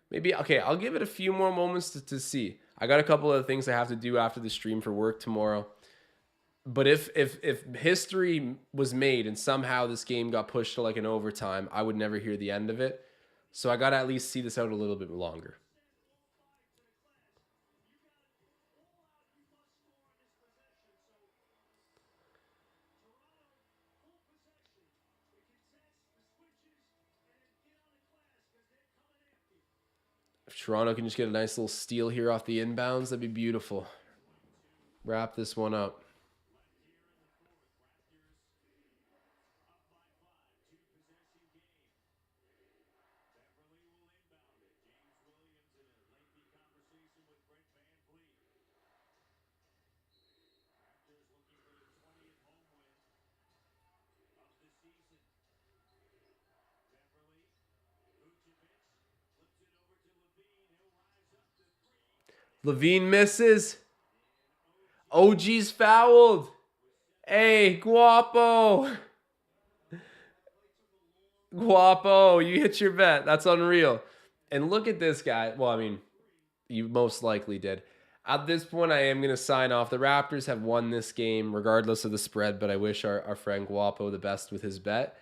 [SPEAKER 1] Maybe, okay, I'll give it a few more moments to see. I got a couple of things I have to do after the stream for work tomorrow. But if history was made and somehow this game got pushed to like an overtime, I would never hear the end of it. So I got to at least see this out a little bit longer. If Toronto can just get a nice little steal here off the inbounds, that'd be beautiful. Wrap this one up. Levine misses. OG's fouled. Hey, Guapo. Guapo, you hit your bet. That's unreal. And look at this guy. Well, I mean, you most likely did. At this point, I am going to sign off. The Raptors have won this game regardless of the spread, but I wish our friend Guapo the best with his bet.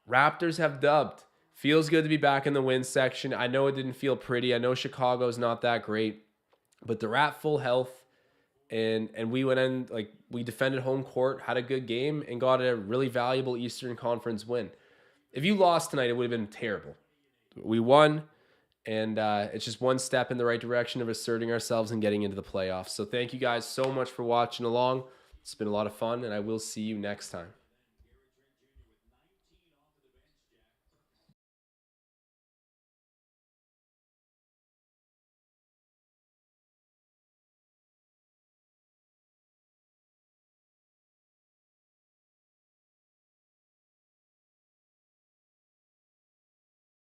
[SPEAKER 1] Raptors have dubbed. Feels good to be back in the win section. I know it didn't feel pretty. I know Chicago's not that great, but they're at full health. And we went in, like, we defended home court, had a good game, and got a really valuable Eastern Conference win. If you lost tonight, it would have been terrible. We won, and it's just one step in the right direction of asserting ourselves and getting into the playoffs. So thank you guys so much for watching along. It's been a lot of fun, and I will see you next time.